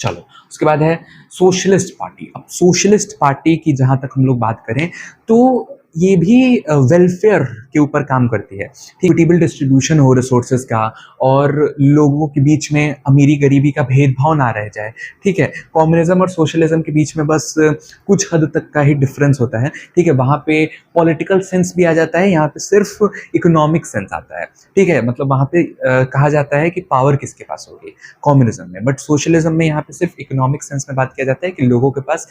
चलो, उसके बाद है सोशलिस्ट पार्टी। अब सोशलिस्ट पार्टी की जहाँ तक हम लोग बात करें तो ये भी वेलफेयर के ऊपर काम करती है, ठीक, इक्विटेबल डिस्ट्रीब्यूशन हो रिसोर्सेज का और लोगों के बीच में अमीरी गरीबी का भेदभाव ना रह जाए, ठीक है। कम्युनिज्म और सोशलिज्म के बीच में बस कुछ हद तक का ही डिफरेंस होता है, ठीक है। वहाँ पे पॉलिटिकल सेंस भी आ जाता है, यहाँ पे सिर्फ इकोनॉमिक सेंस आता है, ठीक है। मतलब वहाँ पे कहा जाता है कि पावर किसके पास होगी कम्युनिज्म में, बट सोशलिज्म में यहाँ पे सिर्फ इकोनॉमिक सेंस में बात किया जाता है कि लोगों के पास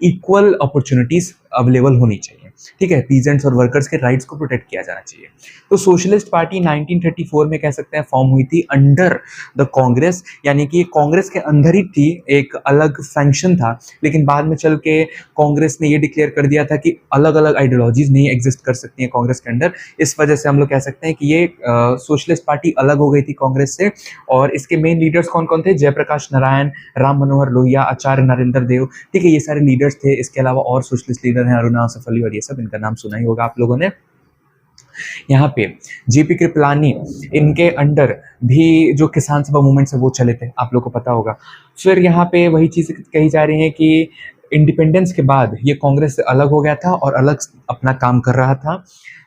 इक्वल अपॉर्चुनिटीज अवेलेबल होनी चाहिए, ठीक है। पीजेंट्स और वर्कर्स के राइट्स को प्रोटेक्ट किया जाना चाहिए। तो सोशलिस्ट पार्टी 1934 में कह सकते हैं फॉर्म हुई थी अंडर द कांग्रेस, यानी कि कांग्रेस के अंदर ही थी, एक अलग फंक्शन था, लेकिन बाद में चल के कांग्रेस ने ये डिक्लेयर कर दिया था कि अलग अलग आइडियोलॉजीज नहीं एग्जिस्ट कर सकती हैं कांग्रेस के अंदर। इस वजह से हम लोग कह सकते हैं कि ये सोशलिस्ट पार्टी अलग हो गई थी कांग्रेस से। और इसके मेन लीडर्स कौन कौन थे? जयप्रकाश नारायण, राम मनोहर लोहिया, आचार्य नरेंद्र देव, ठीक है, ये सारे लीडर्स थे। इसके अलावा और सोशलिस्ट लीडर हैं अरुणा आसफ अली और ये सब, इनका नाम सुना ही होगा आप लोगों ने। यहाँ पे जेपी कृपलानी, इनके अंडर भी जो किसान सभा मूवमेंट है वो चले थे, आप लोग को पता होगा। फिर यहाँ पे वही चीज़ कही जा रही है कि इंडिपेंडेंस के बाद ये कांग्रेस से अलग हो गया था और अलग अपना काम कर रहा था।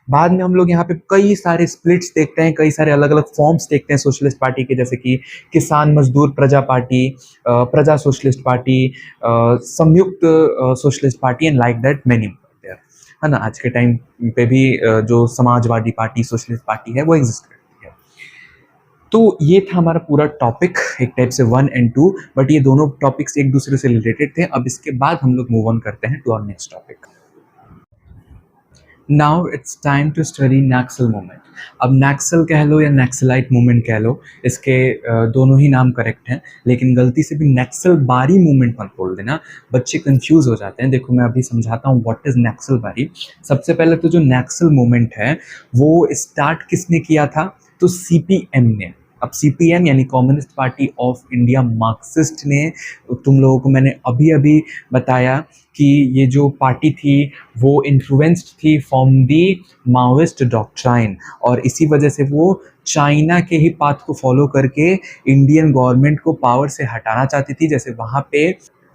बाद में हम लोग यहाँ पे कई सारे स्प्लिट्स देखते हैं, कई सारे अलग अलग फॉर्म्स देखते हैं सोशलिस्ट पार्टी के, जैसे कि किसान मजदूर प्रजा पार्टी, प्रजा सोशलिस्ट पार्टी, संयुक्त socialist party and like that many, है ना। आज के टाइम पे भी जो समाजवादी पार्टी, सोशलिस्ट पार्टी है वो एग्जिस्ट करती है। तो ये था हमारा पूरा टॉपिक, एक टाइप से 1 और 2, बट ये दोनों टॉपिक्स एक दूसरे से रिलेटेड थे। अब इसके बाद हम लोग मूव ऑन करते हैं to our next topic. Now it's time to study Naxal movement. अब नक्सल कह लो या नक्सलाइट मूवमेंट कह लो, इसके दोनों ही नाम करेक्ट हैं, लेकिन गलती से भी नक्सल बारी मूवमेंट मत बोल देना, बच्चे कंफ्यूज हो जाते हैं। देखो मैं अभी समझाता हूँ व्हाट इज नक्सल बारी। सबसे पहले तो जो नक्सल मूवमेंट है वो स्टार्ट किसने किया था? तो सीपीएम ने। अब सीपीएम यानी communist party of India Marxist ने, तुम लोगों को मैंने अभी अभी बताया कि ये जो पार्टी थी वो इन्फ्लुएंस्ड थी फ्रॉम दी माओइस्ट डॉक्ट्राइन, और इसी वजह से वो चाइना के ही पाथ को फॉलो करके इंडियन गवर्नमेंट को पावर से हटाना चाहती थी। जैसे वहाँ पे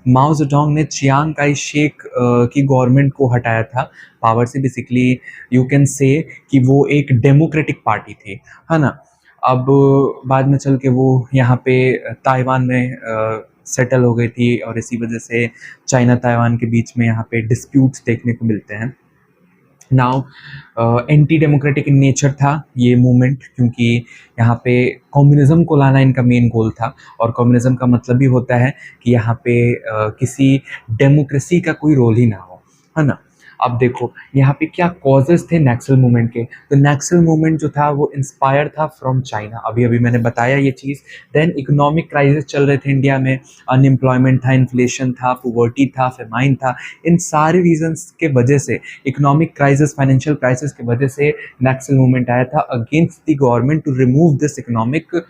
माओ जेडोंग ने चियांग काई शेक की गवर्नमेंट को हटाया था पावर से। बेसिकली यू कैन से कि वो एक डेमोक्रेटिक पार्टी थी, है ना। अब बाद में चल के वो यहाँ पे ताइवान में सेटल हो गई थी, और इसी वजह से चाइना ताइवान के बीच में यहाँ पे डिस्प्यूट्स देखने को मिलते हैं। Now anti democratic in nature था ये मूवमेंट, क्योंकि यहाँ पे कम्युनिज्म को लाना इनका मेन गोल था, और कम्युनिज्म का मतलब भी होता है कि यहाँ पे किसी डेमोक्रेसी का कोई रोल ही ना हो, है ना। अब देखो यहाँ पे क्या कॉजेस थे नक्सल मूवमेंट के। तो नक्सल मूवमेंट जो था वो इंस्पायर था फ्रॉम चाइना, अभी अभी मैंने बताया ये चीज़। देन इकोनॉमिक क्राइसिस चल रहे थे इंडिया में, अनएम्प्लॉयमेंट था, इन्फ्लेशन था, पॉवर्टी था, फेमाइन था। इन सारे रीजंस के वजह से, इकोनॉमिक क्राइसिस, फाइनेंशियल क्राइसिस की वजह से नक्सल मूवमेंट आया था against the government to remove this economic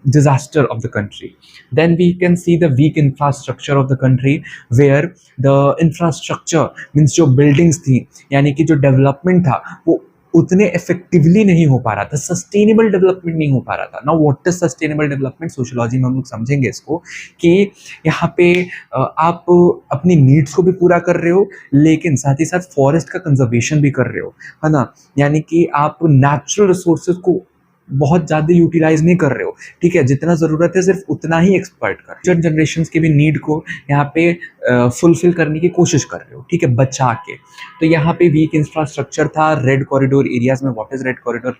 disaster of the country. Then we can see the weak infrastructure of the country, where the infrastructure means जो buildings थी, यानी कि जो डेवलपमेंट था वो उतने इफेक्टिवली नहीं हो पा रहा था, सस्टेनेबल डेवलपमेंट नहीं हो पा रहा था। Now what is sustainable development? Sociology में हम लोग समझेंगे इसको कि यहाँ पे आप अपनी नीड्स को भी पूरा कर रहे हो, लेकिन साथ ही साथ फॉरेस्ट का कंजर्वेशन भी कर रहे हो, है ना। यानी कि आप नेचुरल रिसोर्सेज को बहुत ज़्यादा यूटिलाइज नहीं कर रहे हो, ठीक है। जितना ज़रूरत है सिर्फ उतना ही एक्सपर्ट कर, फ्यूचर जनरेशन्स के भी नीड को यहाँ पे फुलफिल करने की कोशिश कर रहे हो, ठीक है, बचा के। तो यहाँ पे वीक इंफ्रास्ट्रक्चर था रेड कॉरिडोर एरियाज में। What is red corridor?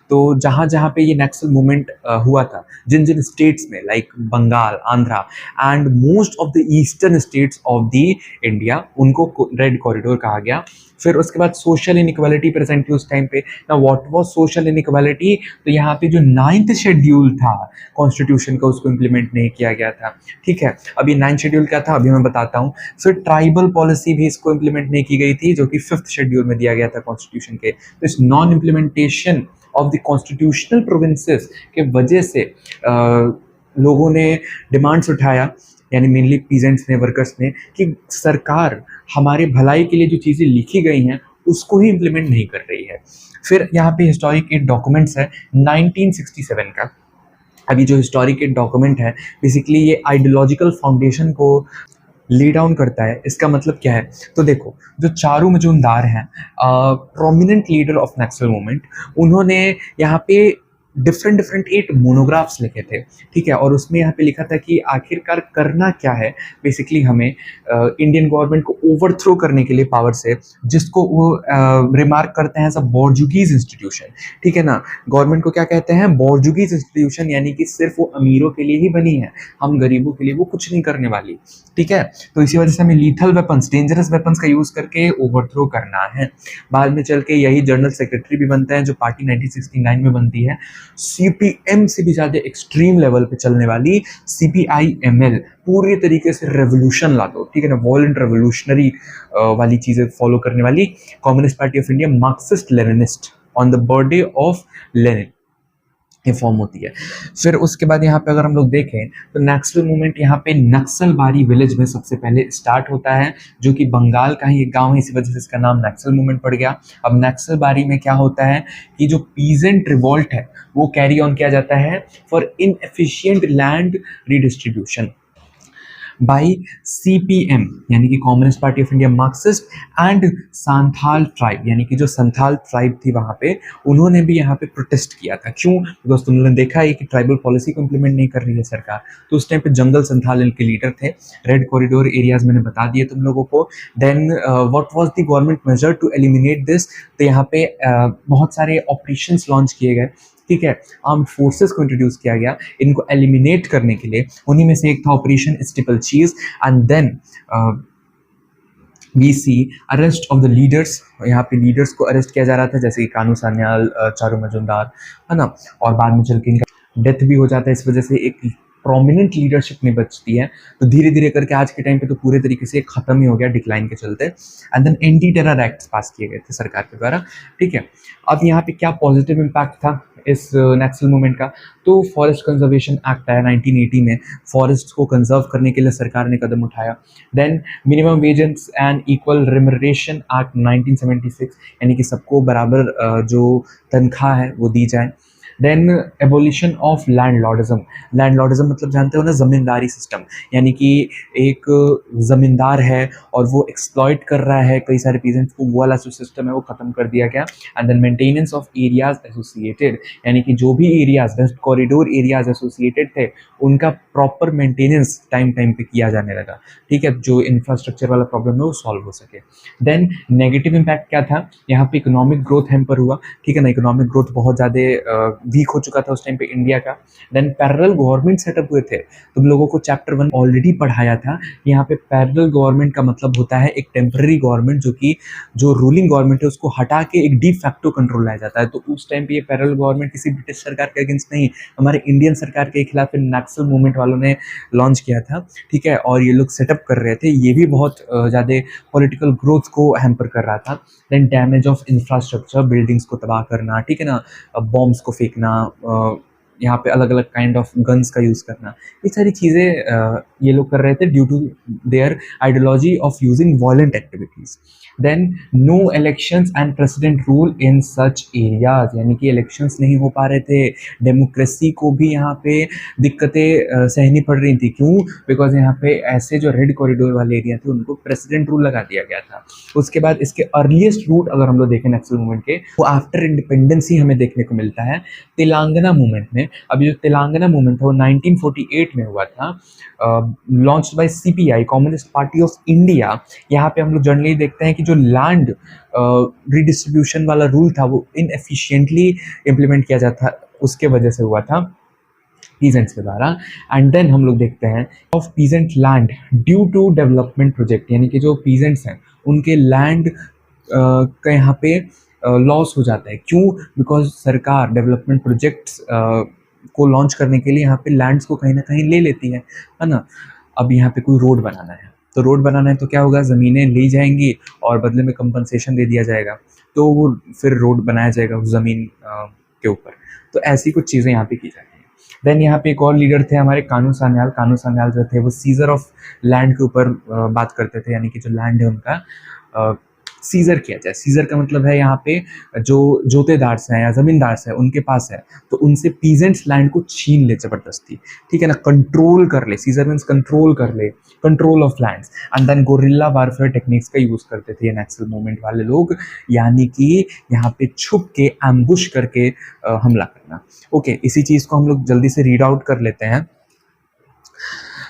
तो जहाँ जहाँ पे ये नक्सल मूवमेंट हुआ था, जिन जिन स्टेट्स में, like Bengal, Andhra and most of the eastern states of the India, उनको रेड कॉरिडोर कहा गया। फिर उसके बाद सोशल इनइक्वालिटी प्रेजेंट थी उस टाइम पे ना। What was social inequality? तो यहाँ पे जो 9th शेड्यूल था कॉन्स्टिट्यूशन का, उसको इम्प्लीमेंट नहीं किया गया था, ठीक है। अभी 9th शेड्यूल क्या था अभी मैं बताता हूँ। फिर ट्राइबल पॉलिसी भी इसको इम्प्लीमेंट नहीं की गई थी, जो कि 5th शेड्यूल में दिया गया था कॉन्स्टिट्यूशन के। तो इस non implementation of the constitutional provinces के वजह से लोगों ने डिमांड्स उठाया, यानी मेनली पीजेंट्स ने, वर्कर्स ने, कि सरकार हमारे भलाई के लिए जो चीज़ें लिखी गई हैं उसको ही इम्प्लीमेंट नहीं कर रही है। फिर यहाँ पे हिस्टोरिक एक डॉक्यूमेंट्स है 1967 का, अभी जो हिस्टोरिक डॉक्यूमेंट है बेसिकली ये आइडियोलॉजिकल फाउंडेशन को ली डाउन करता है। इसका मतलब क्या है? तो देखो, जो चारू मजूमदार हैं, prominent leader of Naxal movement, उन्होंने यहाँ पे डिफरेंट डिफरेंट 8 मोनोग्राफ्स लिखे थे, ठीक है। और उसमें यहाँ पे लिखा था कि आखिरकार करना क्या है। बेसिकली हमें इंडियन गवर्नमेंट को ओवरथ्रो करने के लिए पावर से, जिसको वो रिमार्क करते हैं एज अ बोर्जुगीज इंस्टीट्यूशन, ठीक है ना। गवर्नमेंट को क्या कहते हैं? बोर्जुगीज इंस्टीट्यूशन, यानी कि सिर्फ वो अमीरों के लिए ही बनी है, हम गरीबों के लिए वो कुछ नहीं करने वाली, ठीक है। तो इसी वजह से हमें लीथल वेपन्स, डेंजरस वेपन्स का यूज करके ओवरथ्रो करना है। बाद में चल के यही जनरल सेक्रेटरी भी बनता है, जो पार्टी 1969 में बनती है। सीपीएम से भी ज्यादा एक्सट्रीम लेवल पे चलने वाली सीपीआईएमएल, पूरी तरीके से रेवोल्यूशन ला दो, ठीक है ना, वॉलेंट रेवोल्यूशनरी वाली चीजें फॉलो करने वाली communist party of India, Marxist Leninist, on the birthday of Lenin ये फॉर्म होती है। फिर उसके बाद यहाँ पे अगर हम लोग देखें तो नक्सल मूवमेंट यहाँ पे नक्सलबारी विलेज में सबसे पहले स्टार्ट होता है, जो कि बंगाल का ही एक गांव है, इसी वजह से इसका नाम नक्सल मूवमेंट पड़ गया। अब नक्सलबारी में क्या होता है कि जो पीजेंट रिवॉल्ट है वो कैरी ऑन किया जाता है for inefficient land redistribution by CPM, यानी कि communist party of India, Marxist and Santhal tribe, यानी कि जो संथाल ट्राइब थी वहाँ पे, उन्होंने भी यहाँ पे प्रोटेस्ट किया था। क्यों? बिकॉज तुम लोगों ने देखा है कि ट्राइबल पॉलिसी को इम्प्लीमेंट नहीं कर रही है सरकार, तो उस टाइम पे जंगल संथाल इनके लीडर थे। रेड कॉरिडोर एरियाज मैंने बता दिए तुम लोगों को। Then what was the government measure to eliminate this? तो यहाँ पे बहुत सारे ऑपरेशंस लॉन्च किए गए, ठीक है। आर्म्ड फोर्सेस को इंट्रोड्यूस किया गया इनको एलिमिनेट करने के लिए। उन्हीं में से एक था operation Steeplechase. And then we see arrest of the leaders, यहाँ पे लीडर्स को अरेस्ट किया जा रहा था, जैसे कि कानू सान्याल, चारू मजूमदार, है ना। और बाद में चल के इनका डेथ भी हो जाता है, इस वजह से एक प्रोमिनेंट लीडरशिप नहीं बचती है। तो धीरे धीरे करके आज के टाइम पे तो पूरे तरीके से खत्म ही हो गया डिक्लाइन के चलते। And then anti terror act pass किए गए थे सरकार के द्वारा, ठीक है। अब यहाँ पे क्या पॉजिटिव इम्पैक्ट था इस नक्सल मूवमेंट का? तो फॉरेस्ट कंजर्वेशन एक्ट आया 1980 में, फॉरेस्ट को कंजर्व करने के लिए सरकार ने कदम उठाया। Then minimum wages and equal remuneration act 1976, यानी कि सबको बराबर जो तनख्वाह है वो दी जाए। Then abolition of landlordism. Landlordism मतलब जानते हो ना, जमींदारी सिस्टम, यानी कि एक जमींदार है और वो एक्सप्लॉइट कर रहा है कई सारे पीजेंट्स को, वो वाला जो सिस्टम है वो खत्म कर दिया गया। And then maintenance of areas associated, यानी कि जो भी areas west corridor areas associated थे उनका प्रॉपर मेंटेनेंस टाइम टाइम पे किया जाने लगा, ठीक है, जो इंफ्रास्ट्रक्चर वाला प्रॉब्लम है वो सॉल्व हो सके। देन नेगेटिव इम्पैक्ट क्या था? यहाँ पे इकोनॉमिक ग्रोथ हैम्पर हुआ, ठीक है ना, इकोनॉमिक ग्रोथ बहुत ज़्यादा वीक हो चुका था उस टाइम पे इंडिया का। देन पैरेलल गवर्नमेंट सेटअप हुए थे, तुम लोगों को चैप्टर 1 ऑलरेडी पढ़ाया था। यहाँ पे पैरेलल गवर्नमेंट का मतलब होता है एक टेम्पररी गवर्नमेंट, जो कि जो रूलिंग गवर्नमेंट है उसको हटा के एक डी फैक्टो कंट्रोल लाया जाता है। तो उस टाइम पे ये पैरेलल गवर्नमेंट किसी ब्रिटिश सरकार के अगेंस्ट नहीं, हमारे इंडियन सरकार के खिलाफ नक्सल मूवमेंट वालों ने लॉन्च किया था, ठीक है। और ये लोग सेटअप कर रहे थे, ये भी बहुत ज़्यादा पॉलिटिकल ग्रोथ को हैम्पर कर रहा था। Then damage of infrastructure, buildings को तबाह करना, ठीक है ना, बॉम्ब्स को फेंकना, यहाँ पे अलग अलग काइंड ऑफ गन्स का यूज़ करना, ये सारी चीज़ें ये लोग कर रहे थे due to their ideology of using violent activities. Then no elections and president rule in such areas, यानी कि इलेक्शंस नहीं हो पा रहे थे, डेमोक्रेसी को भी यहाँ पे दिक्कतें सहनी पड़ रही थी। क्यों? बिकॉज यहाँ पे ऐसे जो रेड कॉरिडोर वाले एरिया थे उनको प्रेसिडेंट रूल लगा दिया गया था। उसके बाद इसके अर्लीस्ट रूट अगर हम लोग देखें नक्सल मूवमेंट के, वो आफ्टर इंडिपेंडेंस ही हमें देखने को मिलता है तेलंगाना मूवमेंट में। अब जो तेलंगाना मूवमेंट था वो 1948 में हुआ था, launch by CPI, communist party of India. यहाँ पे हम लोग जनरली देखते हैं कि जो लैंड रिडिस्ट्रीब्यूशन वाला रूल था वो इनएफिशिएंटली इम्प्लीमेंट किया जाता, उसके वजह से हुआ था पीजेंट्स के द्वारा। एंड देन हम लोग देखते हैं of peasant land due to development project, यानी कि जो पीजेंट्स हैं उनके लैंड का यहाँ पे लॉस हो जाता है। क्यों? बिकॉज सरकार डेवलपमेंट प्रोजेक्ट्स को लॉन्च करने के लिए यहाँ पे लैंड्स को कहीं ना कहीं ले लेती है ना। अब यहाँ पे कोई रोड बनाना है, तो रोड बनाना है तो क्या होगा, ज़मीनें ली जाएंगी और बदले में कंपनसेशन दे दिया जाएगा, तो वो फिर रोड बनाया जाएगा उस ज़मीन के ऊपर। तो ऐसी कुछ चीज़ें यहाँ पे की जाती हैं। देन यहाँ पे एक और लीडर थे हमारे कानू सान्याल। कानू सान्याल जो थे वो सीजर ऑफ लैंड के ऊपर बात करते थे, यानी कि जो लैंड है उनका सीजर किया जाए। सीजर का मतलब है यहाँ पे जो जोतेदार हैं या जमींदार हैं उनके पास है तो उनसे पीजेंट्स लैंड को छीन ले जबरदस्ती, ठीक है ना, कंट्रोल कर ले। सीजर मीन्स कंट्रोल कर ले, control of lands. And then guerrilla warfare techniques का यूज करते थे ये नक्सल मूवमेंट वाले लोग, यानी कि यहाँ पे छुप के एम्बुश करके हमला करना। ओके, इसी चीज को हम लोग जल्दी से रीड आउट कर लेते हैं।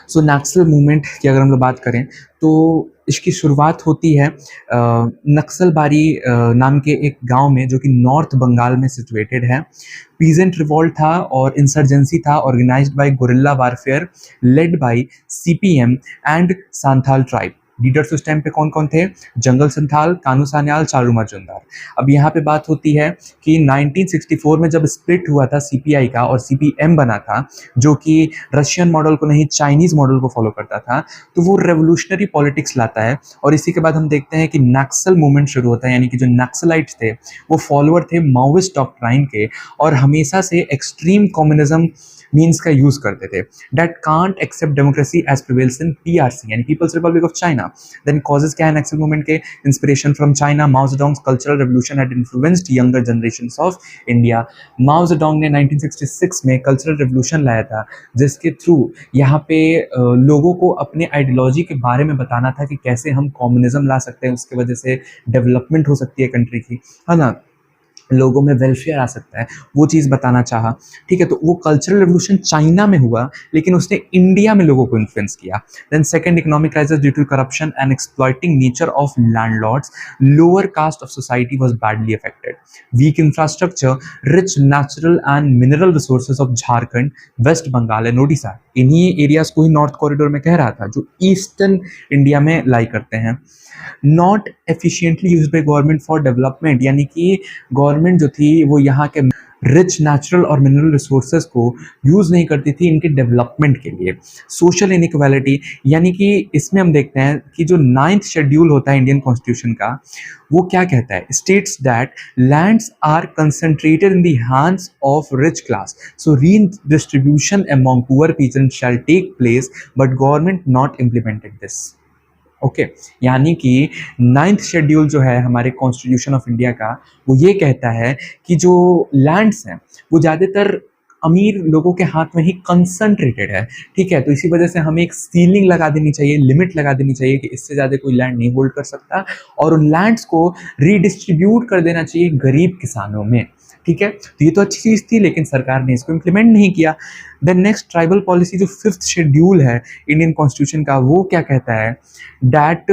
सो नक्सल मूवमेंट की अगर हम लोग बात करें तो इसकी शुरुआत होती है नक्सलबारी नाम के एक गांव में जो कि नॉर्थ बंगाल में सिचुएटेड है। पीजेंट रिवॉल्ट था और इंसर्जेंसी था organized by guerrilla warfare led by CPM and Santhal tribe. Leaders उस टाइम पे कौन कौन थे? जंगल संथाल, कानू सान्याल, चारू मजुमदार। अब यहाँ पे बात होती है कि 1964 में जब स्प्लिट हुआ था सीपीआई का और सीपीएम बना था जो कि रशियन मॉडल को नहीं चाइनीज मॉडल को फॉलो करता था, तो वो रेवोल्यूशनरी पॉलिटिक्स लाता है और इसी के बाद हम देखते हैं कि नक्सल मूवमेंट शुरू होता है, यानी कि जो नक्सलाइट्स थे वो फॉलोअर थे माओइस्ट डॉक्ट्राइन के और हमेशा से एक्सट्रीम कम्युनिज्म मीन्स का यूज करते थे। That can't accept democracy as prevails in PRC यानी people's Republic of China. Then causes क्या है नक्सल मूवमेंट के? Inspiration from China, Mao Zedong's cultural revolution had influenced younger generations of India. Mao Zedong ने 1966 में cultural revolution लाया था जिसके through यहाँ पे लोगों को अपने आइडियोलॉजी के बारे में बताना था कि कैसे हम कम्युनिज्म ला सकते हैं, उसकी वजह से डेवलपमेंट हो सकती है कंट्री की, है ना, लोगों में वेलफेयर आ सकता है, वो चीज़ बताना चाहा। ठीक है, तो वो कल्चरल रेवोल्यूशन चाइना में हुआ लेकिन उसने इंडिया में लोगों को इन्फ्लुएंस किया। Then second, economic crisis due to corruption and exploiting nature of landlords, lower caste of society was badly affected. Weak infrastructure, rich natural and mineral resources of Jharkhand, West Bengal and Odisha, इन्हीं areas को ही north corridor में कह रहा था जो eastern India में लाई करते हैं। Not efficiently use by government for development, यानी कि गवर्नमेंट जो थी वो यहाँ के रिच नेचुरल और मिनरल रिसोर्सेज को यूज नहीं करती थी इनके डेवलपमेंट के लिए। सोशल इनइक्वालिटी, यानी कि इसमें हम देखते हैं कि जो 9th शेड्यूल होता है इंडियन कॉन्स्टिट्यूशन का वो क्या कहता है? States that lands are concentrated in the hands of rich class, so redistribution among poor people shall take place but government not implemented this. Okay, यानी कि 9th शेड्यूल जो है हमारे कॉन्स्टिट्यूशन ऑफ इंडिया का वो ये कहता है कि जो लैंड्स हैं वो ज़्यादातर अमीर लोगों के हाथ में ही कंसंट्रेटेड है। ठीक है, तो इसी वजह से हमें एक सीलिंग लगा देनी चाहिए, लिमिट लगा देनी चाहिए कि इससे ज़्यादा कोई लैंड नहीं होल्ड कर सकता और उन लैंड्स को रीडिस्ट्रीब्यूट कर देना चाहिए गरीब किसानों में। ठीक है, तो ये तो अच्छी चीज़ थी लेकिन सरकार ने इसको इम्प्लीमेंट नहीं किया। देन नेक्स्ट, ट्राइबल पॉलिसी, जो 5th शेड्यूल है इंडियन कॉन्स्टिट्यूशन का, वो क्या कहता है? That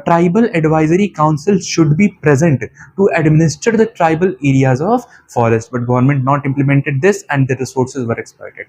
tribal advisory council should be present to administer the tribal areas of forest but government not implemented this and the resources were exploited.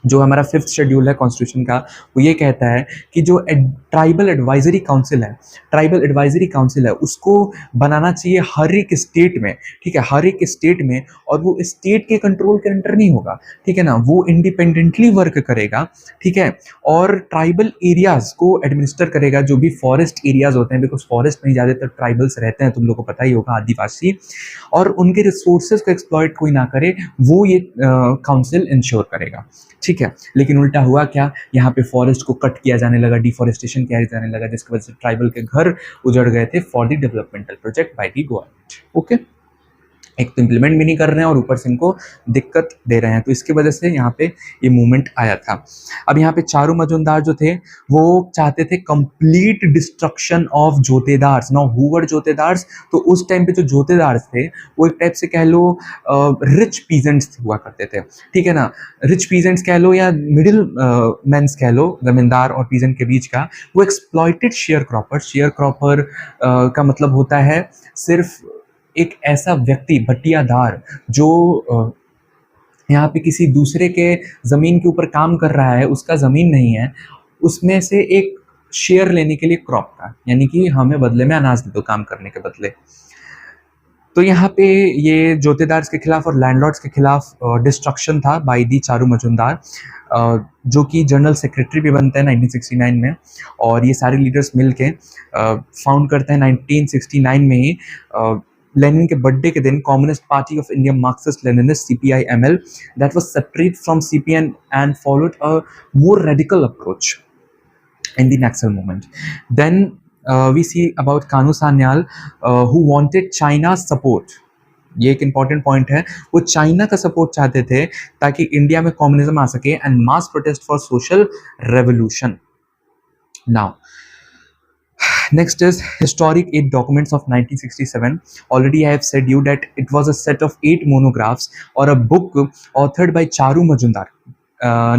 जो हमारा 5th schedule है कॉन्स्टिट्यूशन का वो ये कहता है कि जो ट्राइबल एडवाइजरी काउंसिल है, ट्राइबल एडवाइजरी काउंसिल है, उसको बनाना चाहिए हर एक स्टेट में। ठीक है, हर एक स्टेट में, और वो स्टेट के कंट्रोल के अंडर नहीं होगा। ठीक है ना, वो इंडिपेंडेंटली वर्क करेगा। ठीक है, और ट्राइबल एरियाज को एडमिनिस्टर करेगा, जो भी फॉरेस्ट एरियाज होते हैं, बिकॉज फॉरेस्ट में ज़्यादातर ट्राइबल्स रहते हैं, तुम लोग को पता ही होगा, आदिवासी, और उनके रिसोर्सेज को एक्सप्लॉइट कोई ना करे, वो ये काउंसिल इंश्योर करेगा। ठीक है, लेकिन उल्टा हुआ क्या? यहाँ पे फॉरेस्ट को कट किया जाने लगा, डिफॉरेस्टेशन किया जाने लगा, जिसकी वजह से ट्राइबल के घर उजड़ गए थे for the developmental project by the government. Okay, एक तो इम्प्लीमेंट भी नहीं कर रहे हैं और ऊपर से इनको दिक्कत दे रहे हैं, तो इसकी वजह से यहाँ पे ये मूवमेंट आया था। अब यहाँ पे चारू मजुमदार जो थे वो चाहते थे complete destruction of jotedars. Now who were jotedars? तो उस टाइम पे जो जोतेदार्स थे वो एक टाइप से कह लो रिच पीजेंट्स हुआ करते थे। ठीक है ना, रिच पीजेंट्स कह लो या मिडिल मैंस कह लो, जमींदार और पीजेंट के बीच का, वो exploited share cropper. Share cropper का मतलब होता है सिर्फ एक ऐसा व्यक्ति, भटियादार, जो यहाँ पे किसी दूसरे के ज़मीन के ऊपर काम कर रहा है, उसका ज़मीन नहीं है, उसमें से एक शेयर लेने के लिए क्रॉप का, यानी कि हमें बदले में अनाज दे दो काम करने के बदले। तो यहाँ पे ये जोतेदार्स के खिलाफ और लैंडलॉर्ड्स के खिलाफ डिस्ट्रक्शन था बाय दी चारू मजुमदार, जो कि जनरल सेक्रेटरी भी बनते हैं 1969 में, और ये सारे लीडर्स मिल के फाउंड करते हैं 1969 में ही लेनिन के बर्थडे के दिन communist party of India Marxist Leninist CPI-ML that was separate from CPN and followed a more radical approach in the Naxal movement. Then we see about Kanu Sanyal, who wanted China's support. ये एक important point है, वो China का support चाहते थे ताकि India में communism आ सके and mass protest for social revolution. Now next is historic 8 documents of 1967. Already I have said you that it was a set of 8 monographs or a book authored by Charu Majumdar.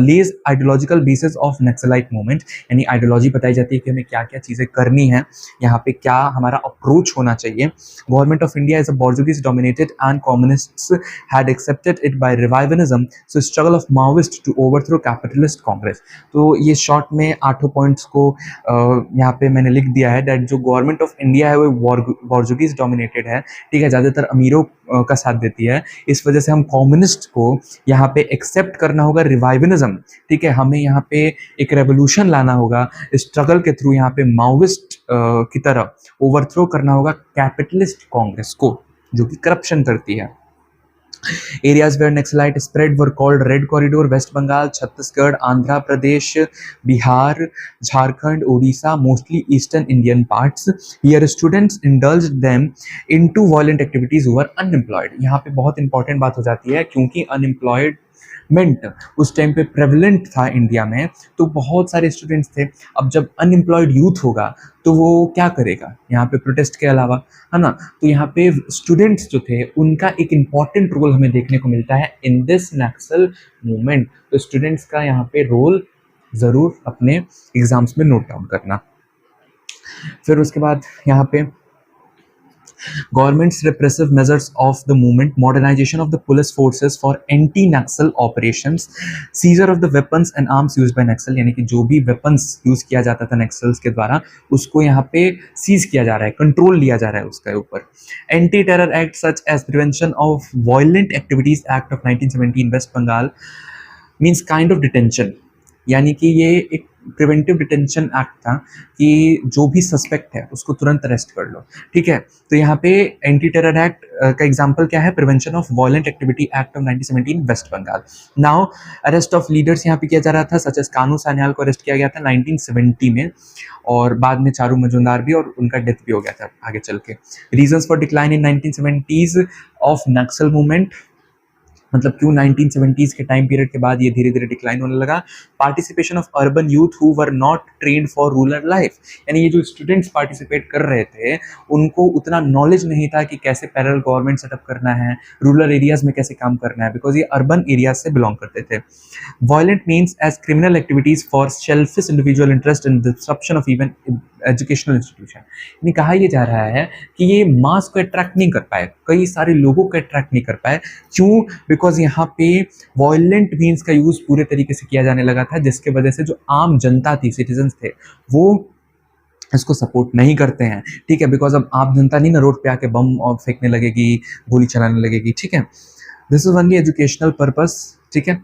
Lays ideological basis of naxalite movement, यानी ideology बताई जाती है कि हमें क्या क्या चीज़ें करनी है, यहाँ पे क्या हमारा अप्रोच होना चाहिए. Government of India is a Portuguese dominated and communists had accepted it by revivalism, so struggle of Maoist to overthrow capitalist Congress. तो ये शॉर्ट में 8 पॉइंट्स को यहाँ पे मैंने लिख दिया है दैट जो गवर्नमेंट ऑफ इंडिया है वो पोर्चुगीज डोमिनेटेड है, ठीक है, ज़्यादातर अमीरों का साथ देती है. इस वजह से हम कम्युनिस्ट को यहाँ पे एक्सेप्ट करना होगा रिवाइवलिज्म, ठीक है, हमें यहाँ पे एक रेवोल्यूशन लाना होगा, स्ट्रगल के थ्रू यहाँ पे माओइस्ट की तरह ओवरथ्रो करना होगा कैपिटलिस्ट कांग्रेस को जो कि करप्शन करती है. Areas where Naxalite spread were called Red Corridor, West Bengal, Chhattisgarh, Andhra Pradesh, Bihar, Jharkhand, Odisha, mostly eastern Indian parts. Here students indulged them into violent activities who were unemployed. यहाँ पे बहुत important बात हो जाती है क्योंकि unemployed उस time पे प्रेवलेंट था इंडिया में, तो बहुत सारे स्टूडेंट्स थे. अब जब अनएम्प्लॉयड यूथ होगा तो वो क्या करेगा यहाँ पे प्रोटेस्ट के अलावा, है ना. तो यहाँ पे स्टूडेंट्स जो थे उनका एक इम्पॉर्टेंट रोल हमें देखने को मिलता है इन दिस नक्सल मूवमेंट. तो स्टूडेंट्स का यहाँ पे रोल ज़रूर अपने एग्जाम्स में नोट डाउन करना. फिर उसके बाद यहाँ पे government's repressive measures of the movement, modernization of the police forces for anti-Naxal operations, seizure of the weapons and arms used by Naxal, यानी कि जो भी weapons यूज किया जाता था नक्सल्स के द्वारा उसको यहाँ पे सीज किया जा रहा है, कंट्रोल लिया जा रहा है उसके ऊपर. Anti terror act such as prevention of violent activities act of 1917 West Bengal means kind of detention, यानी कि ये एक प्रिवेंटिव डिटेंशन एक्ट था कि जो भी सस्पेक्ट है उसको तुरंत अरेस्ट कर लो, ठीक है. तो यहाँ पे एंटी टेरर एक्ट का एग्जांपल क्या है, prevention of violent activity act of 1917 West Bengal. Now arrest of leaders यहाँ पे किया जा रहा था, सच एज कानू सान्याल को अरेस्ट किया गया था 1970 में और बाद में चारू मजुमदार भी, और उनका डेथ भी हो गया था आगे चल के. Reasons for decline in 1970s of Naxal movement, मतलब क्यों 1970s के टाइम पीरियड के बाद ये धीरे धीरे डिक्लाइन होने लगा. Participation of urban youth who were not trained for rural life, यानी ये जो स्टूडेंट्स पार्टिसिपेट कर रहे थे उनको उतना नॉलेज नहीं था कि कैसे पैरेलल गवर्नमेंट सेटअप करना है, रूरल एरियाज में कैसे काम करना है, बिकॉज ये अर्बन एरियाज से बिलोंग करते थे. Violent means as criminal activities for selfish individual interest in disruption of even educational institution. यानी कहा यह जा रहा है कि ये मास को अट्रैक्ट नहीं कर पाए, कई सारे लोगों को अट्रैक्ट नहीं कर पाए. क्यों? बिकॉज यहाँ पे वायलेंट मीन्स का यूज पूरे तरीके से किया जाने लगा था, जिसके वजह से जो आम जनता थी, सिटीजन्स थे, वो इसको सपोर्ट नहीं करते हैं, ठीक है. बिकॉज अब आम जनता नहीं ना रोड पे आके बम फेंकने लगेगी, गोली चलाने लगेगी, ठीक है. This is only educational purpose, ठीक है.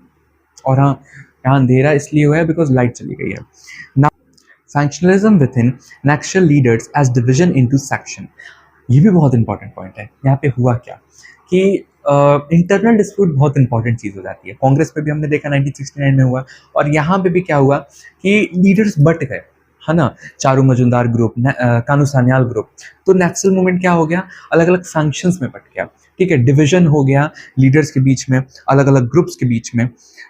और हाँ, यहाँ अंधेरा इसलिए हुआ है बिकॉज लाइट चली गई है. ना factionalism within Naxal leaders as division into section, ये भी बहुत इंपॉर्टेंट पॉइंट है. यहाँ पे हुआ क्या कि इंटरनल डिस्प्यूट बहुत इंपॉर्टेंट चीज़ हो जाती है. कांग्रेस पे भी हमने देखा 1969 में हुआ, और यहाँ पे भी क्या हुआ कि लीडर्स बट गए, है ना. चारू मजुमदार ग्रुप, कानू सान्याल ग्रुप. तो नक्सल मूवमेंट क्या हो गया, अलग अलग फंक्शंस में बट गया, ठीक है. डिवीजन हो गया लीडर्स के बीच में, अलग अलग ग्रुप्स के बीच में,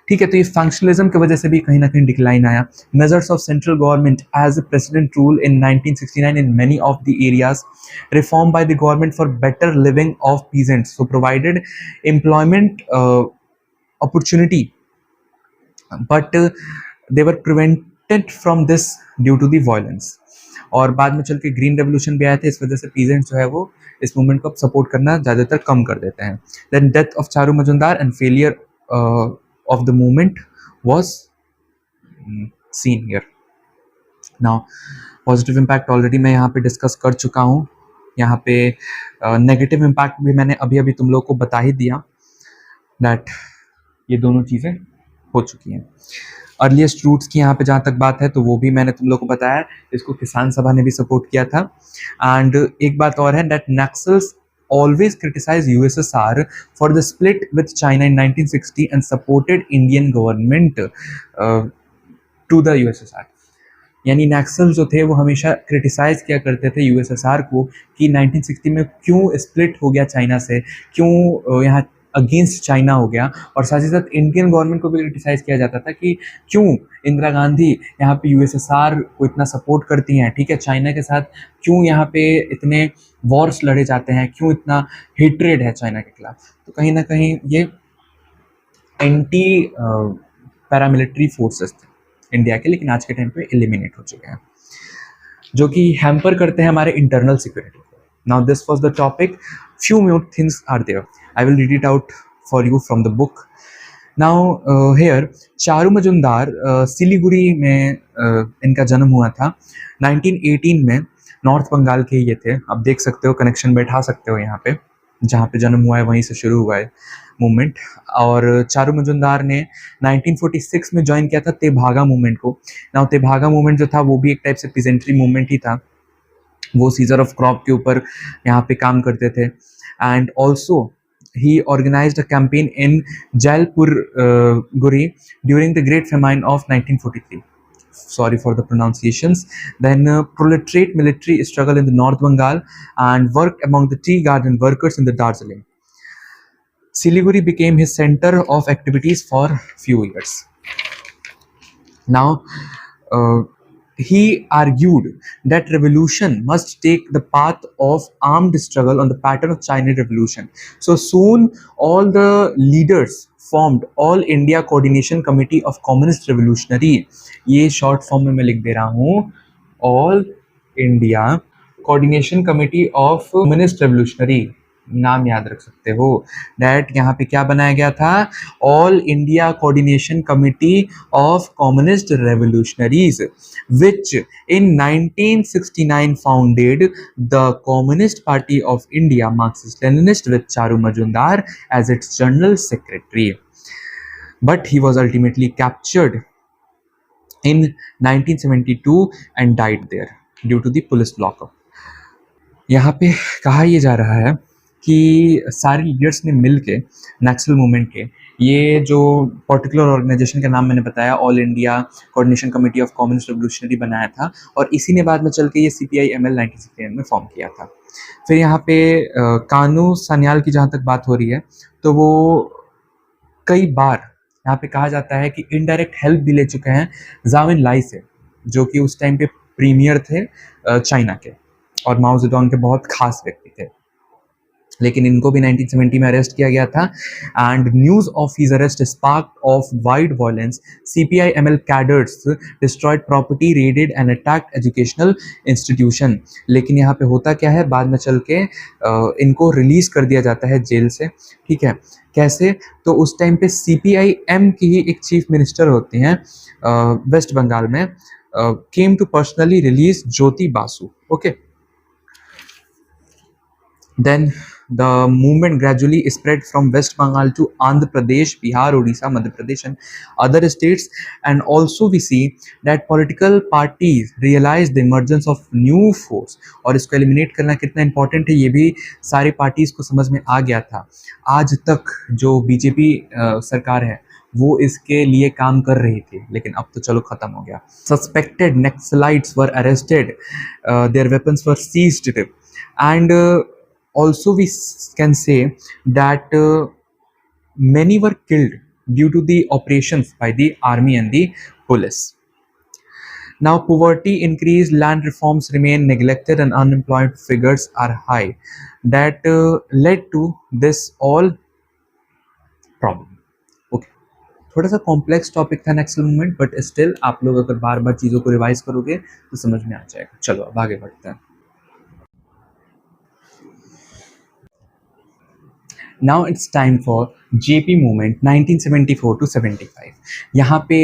ठीक है. तो ये फंक्शनलिज्म की वजह से भी कहीं ना कहीं डिक्लाइन आया. Measures of central government as a president rule in 1969 in many of the areas, reform by the government for better living of peasants, so provided employment opportunity, but they were prevented from this due to the violence. और बाद में चल के green revolution भी आया था, इस वजह से पीजेंट्स जो है वो इस मूवमेंट को सपोर्ट करना ज़्यादातर कम कर देते हैं. Then death of Charu Majumdar and failure of the movement was seen here. Now positive impact already मैं यहाँ पे डिस्कस कर चुका हूँ. यहाँ पे नेगेटिव इम्पैक्ट भी मैंने अभी अभी तुम लोग को बता ही दिया, दैट ये दोनों चीज़ें हो चुकी हैं. अर्लीस्ट रूट्स की यहाँ पे जहाँ तक बात है तो वो भी मैंने तुम लोग को बताया, इसको किसान सभा ने भी सपोर्ट किया था. एंड एक बात और है that Naxals always criticized USSR for the split with China in 1960 and supported Indian government to the USSR. यानी नक्सल जो थे वो हमेशा क्रिटिसाइज़ किया करते थे यूएसएसआर को कि 1960 में क्यों स्प्लिट हो गया चाइना से, क्यों यहाँ अगेंस्ट चाइना हो गया, और साथ ही साथ इंडियन गवर्नमेंट को भी क्रिटिसाइज़ किया जाता था कि क्यों इंदिरा गांधी यहाँ पे यूएसएसआर को इतना सपोर्ट करती हैं, ठीक है, चाइना के साथ क्यों यहाँ पे इतने वॉर्स लड़े जाते हैं, क्यों इतना हेट्रेड है चाइना के खिलाफ। तो कहीं ना कहीं ये एंटी पैरामिलिट्री फोर्सेस थे इंडिया के, लेकिन आज के टाइम पे एलिमिनेट हो चुके हैं, जो कि हैम्पर करते हैं हमारे इंटरनल सिक्योरिटी को। Now this was the topic, few more things are there. I will read it out for you from the book. Now here Charu Majumdar Siliguri में इनका जन्म हुआ था 1918 में, नॉर्थ बंगाल के ये थे। अब देख सकते हो, कनेक्शन बैठा सकते हो यहाँ पे, जहाँ पे जन्म हुआ है वहीं से शुरू हुआ है मूवमेंट। और चारू मजुमदार ने 1946 में ज्वाइन किया था तेभागा मूवमेंट को। नाउ तेभागा मूवमेंट जो था वो भी एक टाइप से पीजेंट्री मूवमेंट ही था, वो सीजर ऑफ क्रॉप के ऊपर यहाँ पे काम करते थे। And also he organized a campaign in Jalpaiguri during the great famine of 1943, sorry for the pronunciations. Then proletariat military struggle in the North Bengal and worked among the tea garden workers in the Darjeeling. Siliguri became his center of activities for few years. Now he argued that revolution must take the path of armed struggle on the pattern of Chinese Revolution. So soon all the leaders formed All India Coordination Committee of Communist Revolutionary. ये short form में मैं लिख दे रहा हूँ, all India Coordination Committee of communist revolutionary, नाम याद रख सकते हो। डैट यहाँ पे क्या बनाया गया था, All India Coordination Committee of Communist Revolutionaries, which in 1969 founded the Communist party of India Marxist Leninist with Charu Majumdar as its general secretary, but he was ultimately captured in 1972 and died there due to the police lockup. यहाँ पे कहा यह जा रहा है कि सारे leaders ने मिलके नक्सल मूवमेंट के, ये जो पर्टिकुलर ऑर्गेनाइजेशन का नाम मैंने बताया all India Coordination Committee of communist revolutionary बनाया था, और इसी ने बाद में चल के ये CPI-ML 1969 में फॉर्म किया था। फिर यहाँ पे कानू सान्याल की जहाँ तक बात हो रही है, तो वो कई बार यहाँ पे कहा जाता है कि इनडायरेक्ट हेल्प भी ले चुके हैं ज़ाओ एनलाई से, जो कि उस टाइम पे प्रीमियर थे चाइना के और माओ जेडोंग के बहुत खास व्यक्ति थे। लेकिन इनको भी 1970 में अरेस्ट किया गया था, and news of his arrest sparked off wide violence. CPI-ML cadres destroyed property, raided and attacked educational institution. लेकिन यहाँ पे होता क्या है, बाद में चल के इनको रिलीज़ कर दिया जाता है जेल से, ठीक है। कैसे, तो उस टाइम पे CPI-M की ही एक चीफ मिनिस्टर होती हैं वेस्ट बंगाल में, came to personally release Jyoti Basu, okay. Then the movement gradually spread from West Bengal to Andhra Pradesh, Bihar, Odisha, Madhya Pradesh and other states. And also we see that political parties realized the emergence of new force, और इसको eliminate करना कितना important है ये भी सारी parties को समझ में आ गया था। आज तक जो BJP सरकार है वो इसके लिए काम कर रही थी, लेकिन अब तो चलो खत्म हो गया। Suspected Naxalites were arrested, their weapons were seized, and also we can say that many were killed due to the operations by the army and the police. Now poverty increased, land reforms remain neglected and unemployed figures are high. That led to this all problem. Okay, थोड़ा सा complex topic था नक्सल movement, but still आप लोग अगर बार बार चीज़ों को revise करोगे तो समझ में आ जाएगा। चलो अब आगे बढ़ते हैं। Now it's time for JP movement 1974 to 75. यहाँ पे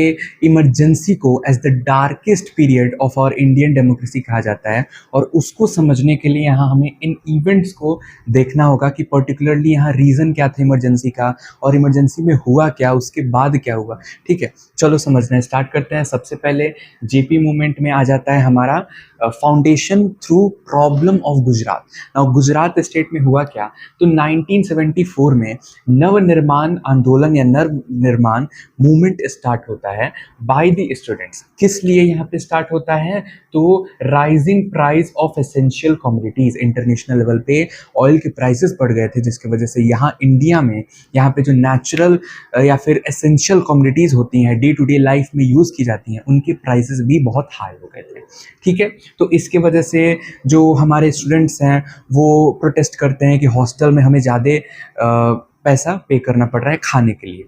इमरजेंसी को as the darkest period of our Indian democracy कहा जाता है, और उसको समझने के लिए यहाँ हमें इन इवेंट्स को देखना होगा कि पर्टिकुलरली यहाँ रीज़न क्या था इमरजेंसी का, और इमरजेंसी में हुआ क्या, उसके बाद क्या हुआ, ठीक है। चलो समझना स्टार्ट करते हैं। सबसे पहले JP मूवमेंट में आ जाता है हमारा foundation through problem of Gujarat. Now Gujarat state में हुआ क्या, तो 1974 में नवनिर्माण आंदोलन या नवनिर्माण मूवमेंट स्टार्ट होता है बाय द स्टूडेंट्स। किस लिए यहाँ पे स्टार्ट होता है, तो rising price of essential commodities, international level पे ऑयल के प्राइसेस बढ़ गए थे, जिसकी वजह से यहाँ इंडिया में यहाँ पे जो नेचुरल या फिर एसेंशियल कमोडिटीज होती हैं, डे टू डे लाइफ में यूज़ की जाती हैं, उनके प्राइसेस भी बहुत हाई हो गए थे। ठीक है, तो इसके वजह से जो हमारे स्टूडेंट्स हैं वो प्रोटेस्ट करते हैं कि हॉस्टल में हमें ज़्यादा पैसा पे करना पड़ रहा है खाने के लिए।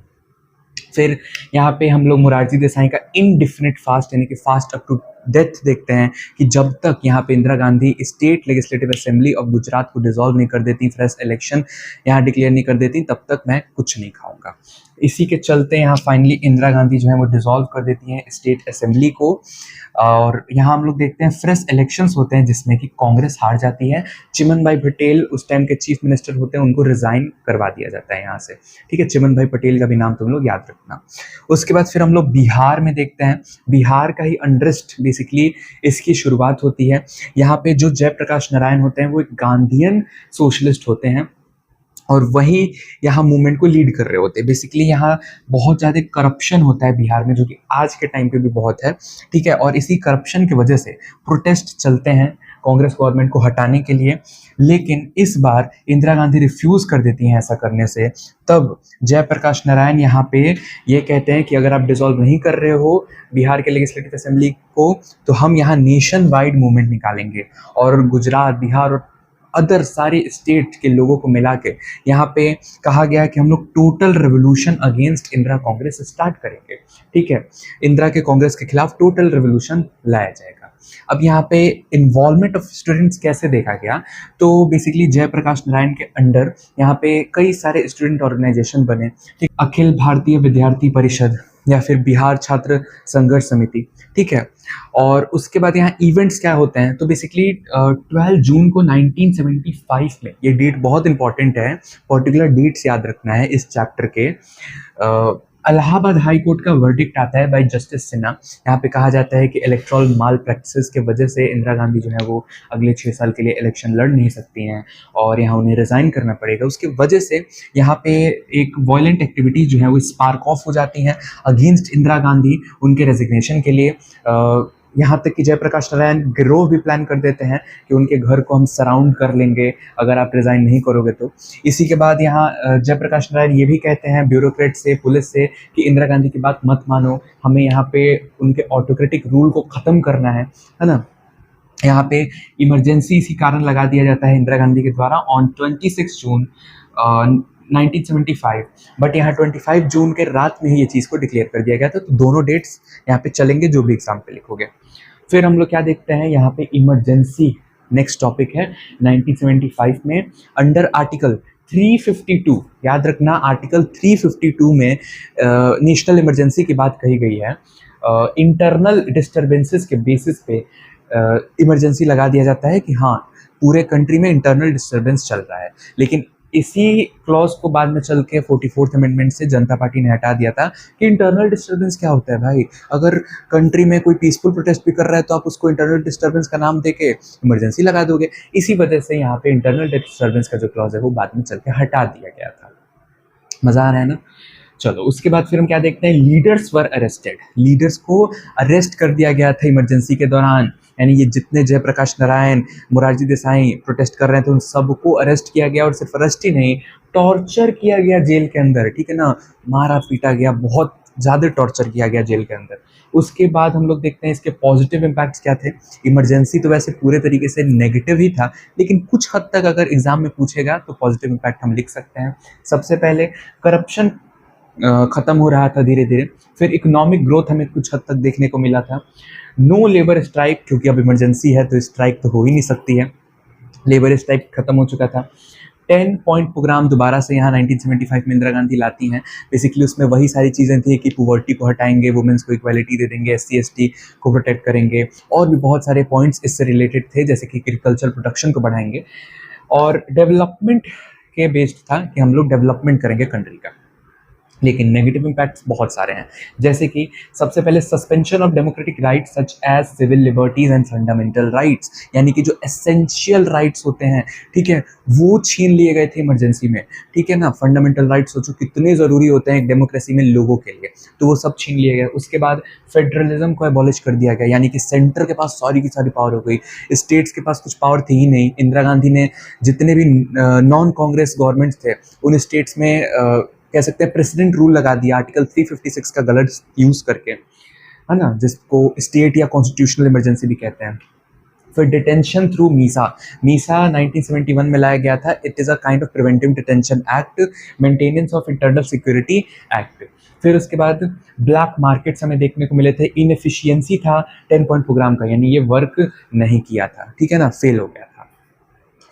फिर यहाँ पे हम लोग मोरारजी देसाई का इनडिफिनिट फास्ट यानी कि फास्ट अप टू डेथ देखते हैं कि जब तक यहाँ पे Indira Gandhi state legislative assembly of Gujarat को डिसॉल्व नहीं कर देती, फ्रेश इलेक्शन यहाँ डिक्लेयर नहीं कर देती, तब तक मैं कुछ नहीं खाऊंगा। इसी के चलते यहाँ फाइनली इंदिरा गांधी जो है वो डिसॉल्व कर देती हैं स्टेट असेंबली को, और यहाँ हम लोग देखते हैं फ्रेश इलेक्शंस होते हैं जिसमें कि कांग्रेस हार जाती है। चिमन भाई पटेल उस टाइम के चीफ मिनिस्टर होते हैं, उनको रिजाइन करवा दिया जाता है यहाँ से। ठीक है, चिमन भाई पटेल का भी नाम तुम लोग याद रखना। उसके बाद फिर हम लोग बिहार में देखते हैं, बिहार का ही अनरेस्ट बेसिकली इसकी शुरुआत होती है। यहाँ पे जो जयप्रकाश नारायण होते हैं वो एक गांधीयन सोशलिस्ट होते हैं और वही यहाँ मूवमेंट को लीड कर रहे होते हैं। बेसिकली यहाँ बहुत ज़्यादा करप्शन होता है बिहार में, जो कि आज के टाइम पे भी बहुत है। ठीक है, और इसी करप्शन की वजह से प्रोटेस्ट चलते हैं कांग्रेस गवर्नमेंट को हटाने के लिए, लेकिन इस बार इंदिरा गांधी रिफ्यूज़ कर देती हैं ऐसा करने से। तब जयप्रकाश नारायण यहाँ पे ये कहते हैं कि अगर आप डिसॉल्व नहीं कर रहे हो बिहार के लेजिस्लेटिव असेंबली को, तो हम यहाँ नेशन वाइड मूवमेंट निकालेंगे और गुजरात, बिहार और अदर सारे स्टेट के लोगों को मिला के यहाँ पे कहा गया कि हम लोग total revolution against Indira Congress start करेंगे। ठीक है, इंदिरा के कांग्रेस के खिलाफ टोटल रेवोल्यूशन लाया जाएगा। अब यहाँ पे इन्वॉल्वमेंट ऑफ स्टूडेंट्स कैसे देखा गया, तो बेसिकली जयप्रकाश नारायण के अंडर यहाँ पे कई सारे स्टूडेंट ऑर्गेनाइजेशन बने। ठीक, अखिल भारतीय विद्यार्थी परिषद या फिर बिहार छात्र संघर्ष समिति। ठीक है, और उसके बाद यहाँ इवेंट्स क्या होते हैं, तो बेसिकली 12 जून को 1975 में, ये डेट बहुत इंपॉर्टेंट है, पर्टिकुलर डेट्स याद रखना है इस चैप्टर के। इलाहाबाद हाई कोर्ट का वर्डिक्ट आता है बाय जस्टिस सिन्हा। यहाँ पे कहा जाता है कि इलेक्ट्रल माल प्रैक्टिस के वजह से इंदिरा गांधी जो है वो अगले 6 साल के लिए इलेक्शन लड़ नहीं सकती हैं और यहाँ उन्हें रिज़ाइन करना पड़ेगा। उसके वजह से यहाँ पे एक वायलेंट एक्टिविटीज़ जो है वो स्पार्क ऑफ हो जाती हैं अगेंस्ट इंदिरा गांधी उनके रेजिग्नेशन के लिए। यहाँ तक कि जयप्रकाश नारायण गिरोह भी प्लान कर देते हैं कि उनके घर को हम सराउंड कर लेंगे अगर आप रिज़ाइन नहीं करोगे तो। इसी के बाद यहाँ जयप्रकाश नारायण ये भी कहते हैं ब्यूरोक्रेट से, पुलिस से, कि इंदिरा गांधी की बात मत मानो, हमें यहाँ पे उनके ऑटोक्रेटिक रूल को ख़त्म करना है ना। यहाँ पे इमरजेंसी इसी कारण लगा दिया जाता है इंदिरा गांधी के द्वारा ऑन 26 जून 1975, बट यहाँ 25 जून के रात में ही ये चीज़ को डिक्लेयर कर दिया गया था। तो दोनों डेट्स यहाँ पे चलेंगे जो भी एग्जाम पे लिखोगे। फिर हम लोग क्या देखते हैं यहाँ पे इमरजेंसी, नेक्स्ट टॉपिक है 1975 में अंडर आर्टिकल 352, याद रखना आर्टिकल 352 में नेशनल इमरजेंसी की बात कही गई है। इंटरनल डिस्टर्बेंसेस के बेसिस पे इमरजेंसी लगा दिया जाता है कि हाँ पूरे कंट्री में इंटरनल डिस्टर्बेंस चल रहा है। लेकिन इसी क्लॉज को बाद में चल के 44th अमेंडमेंट से जनता पार्टी ने हटा दिया था कि इंटरनल डिस्टर्बेंस क्या होता है भाई, अगर कंट्री में कोई पीसफुल प्रोटेस्ट भी कर रहा है तो आप उसको इंटरनल डिस्टर्बेंस का नाम देके इमरजेंसी लगा दोगे। इसी वजह से यहाँ पे इंटरनल डिस्टर्बेंस का जो क्लॉज है वो बाद में चल के हटा दिया गया था। मज़ा आ रहा है ना। चलो उसके बाद फिर हम क्या देखते हैं, लीडर्स वर अरेस्टेड, लीडर्स को अरेस्ट कर दिया गया था इमरजेंसी के दौरान। यानी ये जितने जयप्रकाश नारायण, मोरारजी देसाई प्रोटेस्ट कर रहे थे उन सबको अरेस्ट किया गया, और सिर्फ अरेस्ट ही नहीं, टॉर्चर किया गया जेल के अंदर। ठीक है ना, मारा पीटा गया, बहुत ज़्यादा टॉर्चर किया गया जेल के अंदर। उसके बाद हम लोग देखते हैं इसके पॉजिटिव इम्पैक्ट्स क्या थे। इमरजेंसी तो वैसे पूरे तरीके से नेगेटिव ही था, लेकिन कुछ हद तक अगर एग्जाम में पूछेगा तो पॉजिटिव इम्पैक्ट हम लिख सकते हैं। सबसे पहले करप्शन ख़त्म हो रहा था धीरे धीरे। फिर इकोनॉमिक ग्रोथ हमें कुछ हद तक देखने को मिला था। नो लेबर स्ट्राइक, क्योंकि अब इमरजेंसी है तो स्ट्राइक तो हो ही नहीं सकती है, लेबर स्ट्राइक खत्म हो चुका था। 10 पॉइंट प्रोग्राम दोबारा से यहाँ 1975 में इंदिरा गांधी लाती हैं। बेसिकली उसमें वही सारी चीज़ें थी कि पुवर्टी को हटाएंगे, वुमेन्स को इक्वालिटी दे देंगे, SC ST को प्रोटेक्ट करेंगे, और भी बहुत सारे पॉइंट्स इससे रिलेटेड थे, जैसे कि एग्रीकल्चर प्रोडक्शन को बढ़ाएंगे। और डेवलपमेंट के बेस्ड था कि हम लोग डेवलपमेंट करेंगे कंट्री का। लेकिन नेगेटिव इम्पैक्ट्स बहुत सारे हैं, जैसे कि सबसे पहले suspension of democratic rights such as civil liberties and fundamental rights, यानी कि जो एसेंशियल राइट्स होते हैं, ठीक है, वो छीन लिए गए थे इमरजेंसी में, ठीक है ना। फंडामेंटल राइट्स सोचो कितने ज़रूरी होते हैं एक डेमोक्रेसी में लोगों के लिए, तो वो सब छीन लिए गए। उसके बाद फेडरलिज्म को एबॉलिश कर दिया गया, यानी कि सेंटर के पास सारी की सारी पावर हो गई, स्टेट्स के पास कुछ पावर थी ही नहीं। इंदिरा गांधी ने जितने भी नॉन कांग्रेस गवर्नमेंट्स थे उन स्टेट्स में कह सकते हैं प्रेसिडेंट रूल लगा दिया आर्टिकल 356 का गलत यूज करके, है ना, जिसको स्टेट या कॉन्स्टिट्यूशनल इमरजेंसी भी कहते हैं। फिर डिटेंशन थ्रू मीसा, मीसा 1971 में लाया गया था। It is a kind of preventive detention act, maintenance of internal security act. फिर उसके बाद ब्लैक मार्केट्स हमें देखने को मिले थे, इनएफिशिएंसी था 10 पॉइंट प्रोग्राम का, यानी ये वर्क नहीं किया था, ठीक है ना, फेल हो गया था।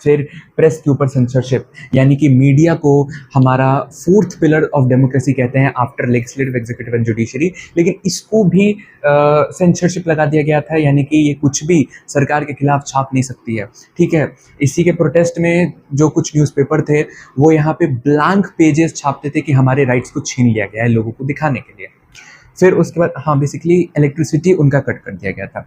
फिर प्रेस के ऊपर सेंसरशिप, यानी कि मीडिया को हमारा फोर्थ पिलर ऑफ डेमोक्रेसी कहते हैं after legislative, executive and judiciary, लेकिन इसको भी सेंसरशिप लगा दिया गया था, यानी कि ये कुछ भी सरकार के खिलाफ छाप नहीं सकती है, ठीक है। इसी के प्रोटेस्ट में जो कुछ न्यूज़पेपर थे वो यहाँ पे ब्लैंक पेजेस छापते थे कि हमारे राइट्स को छीन लिया गया है लोगों को दिखाने के लिए। फिर उसके बाद हाँ बेसिकली इलेक्ट्रिसिटी उनका कट कर दिया गया था।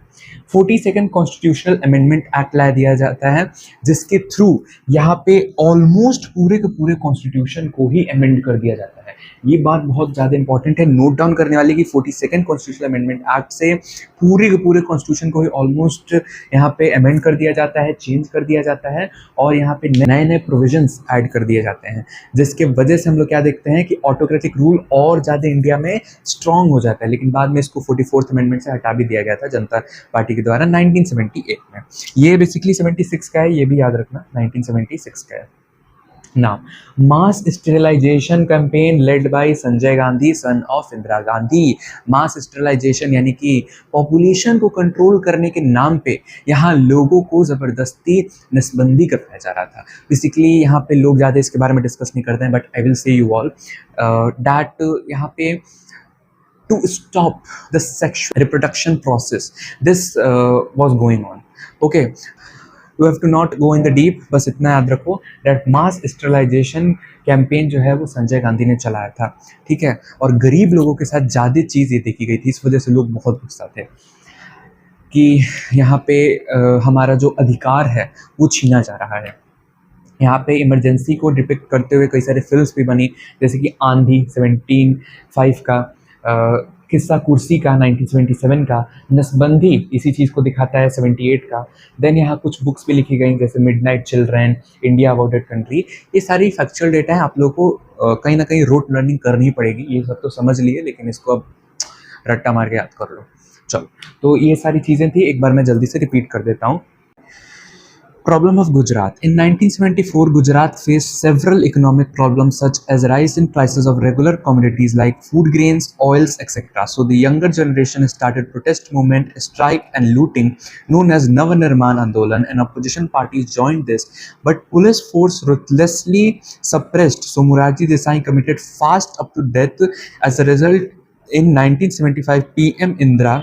42nd कॉन्स्टिट्यूशनल अमेंडमेंट एक्ट ला दिया जाता है, जिसके थ्रू यहाँ पे ऑलमोस्ट पूरे के पूरे कॉन्स्टिट्यूशन को ही अमेंड कर दिया जाता है। ये बात बहुत ज़्यादा इंपॉर्टेंट है, नोट डाउन करने वाली कि 42nd कॉन्स्टिट्यूशनल अमेंडमेंट एक्ट से पूरे के पूरे कॉन्स्टिट्यूशन को ही ऑलमोस्ट यहाँ पे अमेंड कर दिया जाता है, चेंज कर दिया जाता है, और यहाँ पे नए नए प्रोविजंस ऐड कर दिए जाते हैं, जिसके वजह से हम लोग क्या देखते हैं कि ऑटोक्रेटिक रूल और ज़्यादा इंडिया में स्ट्रॉन्ग हो जाता है। लेकिन बाद में इसको 44th अमेंडमेंट से हटा भी दिया गया था जनता पार्टी के द्वारा 1978 में। ये बेसिकली 76 का है, ये भी याद रखना 1976 का है। Now, mass sterilization campaign led by Sanjay Gandhi son of Indira Gandhi. Mass sterilization यानी कि पॉपुलेशन को कंट्रोल करने के नाम पे यहाँ लोगों को ज़बरदस्ती नसबंदी करवाया जा रहा था। बेसिकली यहाँ पे लोग ज़्यादा इसके बारे में डिस्कस नहीं करते हैं, but I will say you all that यहाँ पे to stop the sexual reproduction process, this was going on, okay। You have to not go in the deep, बस इतना याद रखो that mass sterilization कैंपेन जो है वो संजय गांधी ने चलाया था, ठीक है। और गरीब लोगों के साथ ज़्यादा चीज़ ये देखी गई थी, इस वजह से लोग बहुत गुस्सा थे कि यहाँ पे हमारा जो अधिकार है वो छीना जा रहा है। यहाँ पे इमरजेंसी को डिपिक्ट करते हुए कई सारे फिल्म्स भी बनी, जैसे कि आंधी 17/5 का, किस्सा कुर्सी का 1977 का, नसबंदी इसी चीज़ को दिखाता है 78 का। देन यहाँ कुछ बुक्स भी लिखी गई जैसे मिडनाइट चिल्ड्रन, इंडिया अबाउटेड कंट्री। ये सारी फैक्चुअल डेटा है, आप लोगों को कहीं ना कहीं रोट लर्निंग करनी पड़ेगी, ये सब तो समझ लिए, लेकिन इसको अब रट्टा मार के याद कर लो। चलो, तो ये सारी चीज़ें थी, एक बार मैं जल्दी से रिपीट कर देता हूँ। Problem of Gujarat. In 1974, Gujarat faced several economic problems such as rise in prices of regular commodities like food grains, oils, etc. So the younger generation started protest movement, strike and looting known as Nava-Nirman Andolan, and opposition parties joined this. But police force ruthlessly suppressed. So Morarji Desai committed fast up to death. As a result, in 1975, PM Indira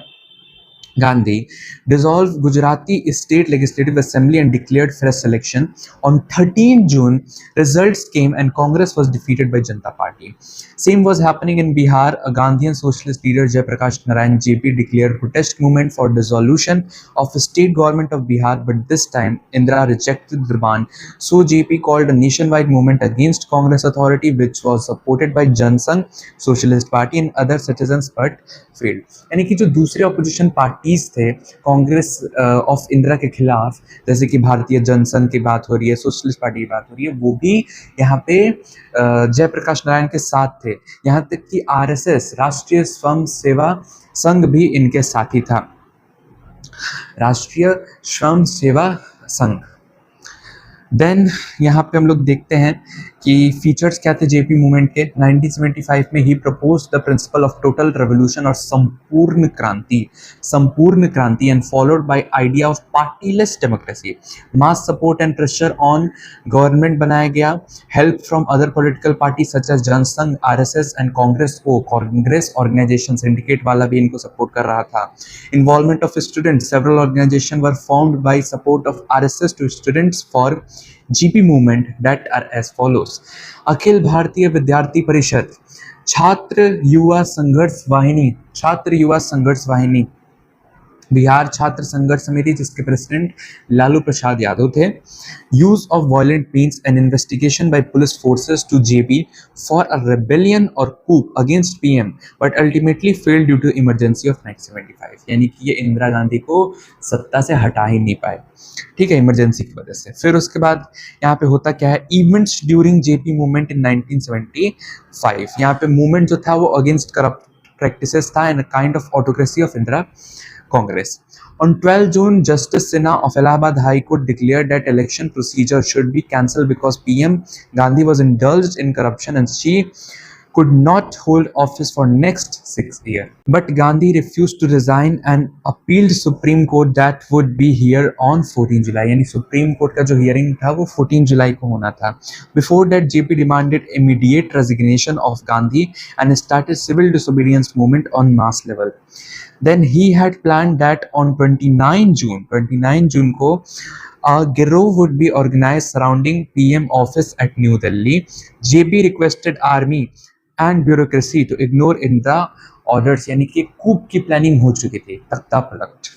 Gandhi dissolved Gujarati State Legislative Assembly and declared fresh election. On 13 June, results came and Congress was defeated by Janata Party. Same was happening in Bihar. A Gandhian socialist leader Jayaprakash Narayan JP declared protest movement for dissolution of the state government of Bihar, but this time Indira rejected the demand. So JP called a nationwide movement against Congress authority, which was supported by Jan Sangh, Socialist Party and other citizens, but failed. यानी कि जो दूसरे opposition parties थे Congress of Indira के खिलाफ, जैसे कि भारतीय जनसंघ की बात हो रही है, सोशलिस्ट पार्टी की बात हो रही है, वो भी यहाँ पे जयप्रकाश नारायण के साथ थे। यहाँ तक कि आरएसएस, राष्ट्रीय स्वयं सेवा संघ भी इनके साथी था। राष्ट्रीय स्वयं सेवा संघ। देन यहाँ पे हम लोग देखते हैं कि फीचर्स क्या थे जेपी मूवमेंट के। 1975 में ही propose the principle of total revolution और संपूर्ण क्रांति and followed by idea of partyless democracy. Mass support and pressure on government बनाया गया। Help from other political party such as Jansangh, RSS and Congress organization, syndicate वाला भी इनको सपोर्ट कर रहा था। Involvement of students, several organization were formed by support of RSS to students for GP movement that are as follows. Akhil Bharatiya विद्यार्थी परिषद, छात्र युवा संघर्ष वाहिनी बिहार छात्र संघर्ष समिति, जिसके प्रेसिडेंट लालू प्रसाद यादव थे. Use of violent means an investigation by police forces to JP for a rebellion और coup against PM but ultimately failed due to emergency of 1975. यानी कि ये इंदिरा गांधी को सत्ता से हटा ही नहीं पाए, ठीक है, इमरजेंसी की वजह से. फिर उसके बाद यहाँ पे होता क्या है, events during JP movement in 1975. यहाँ पे मूवमेंट जो था वो अगेंस्ट करप्ट practices था and a kind of autocracy of Indira Congress. On 12 June, Justice Sinha of Allahabad High Court declared that election procedure should be cancelled because PM Gandhi was indulged in corruption and she could not hold office for next 6 years. But Gandhi refused to resign and appealed Supreme Court that would be here on 14 July. यानी Supreme Court का जो hearing था वो 14 जुलाई को होना था. Before that, JP demanded immediate resignation of Gandhi and started civil disobedience movement on mass level. Then he had planned that on 29 June को a girove would be organized surrounding PM office at New Delhi. JP requested army and bureaucracy to ignore Indira orders. यानी कि कूप की planning हो चुकी थी, तख्ता पलट.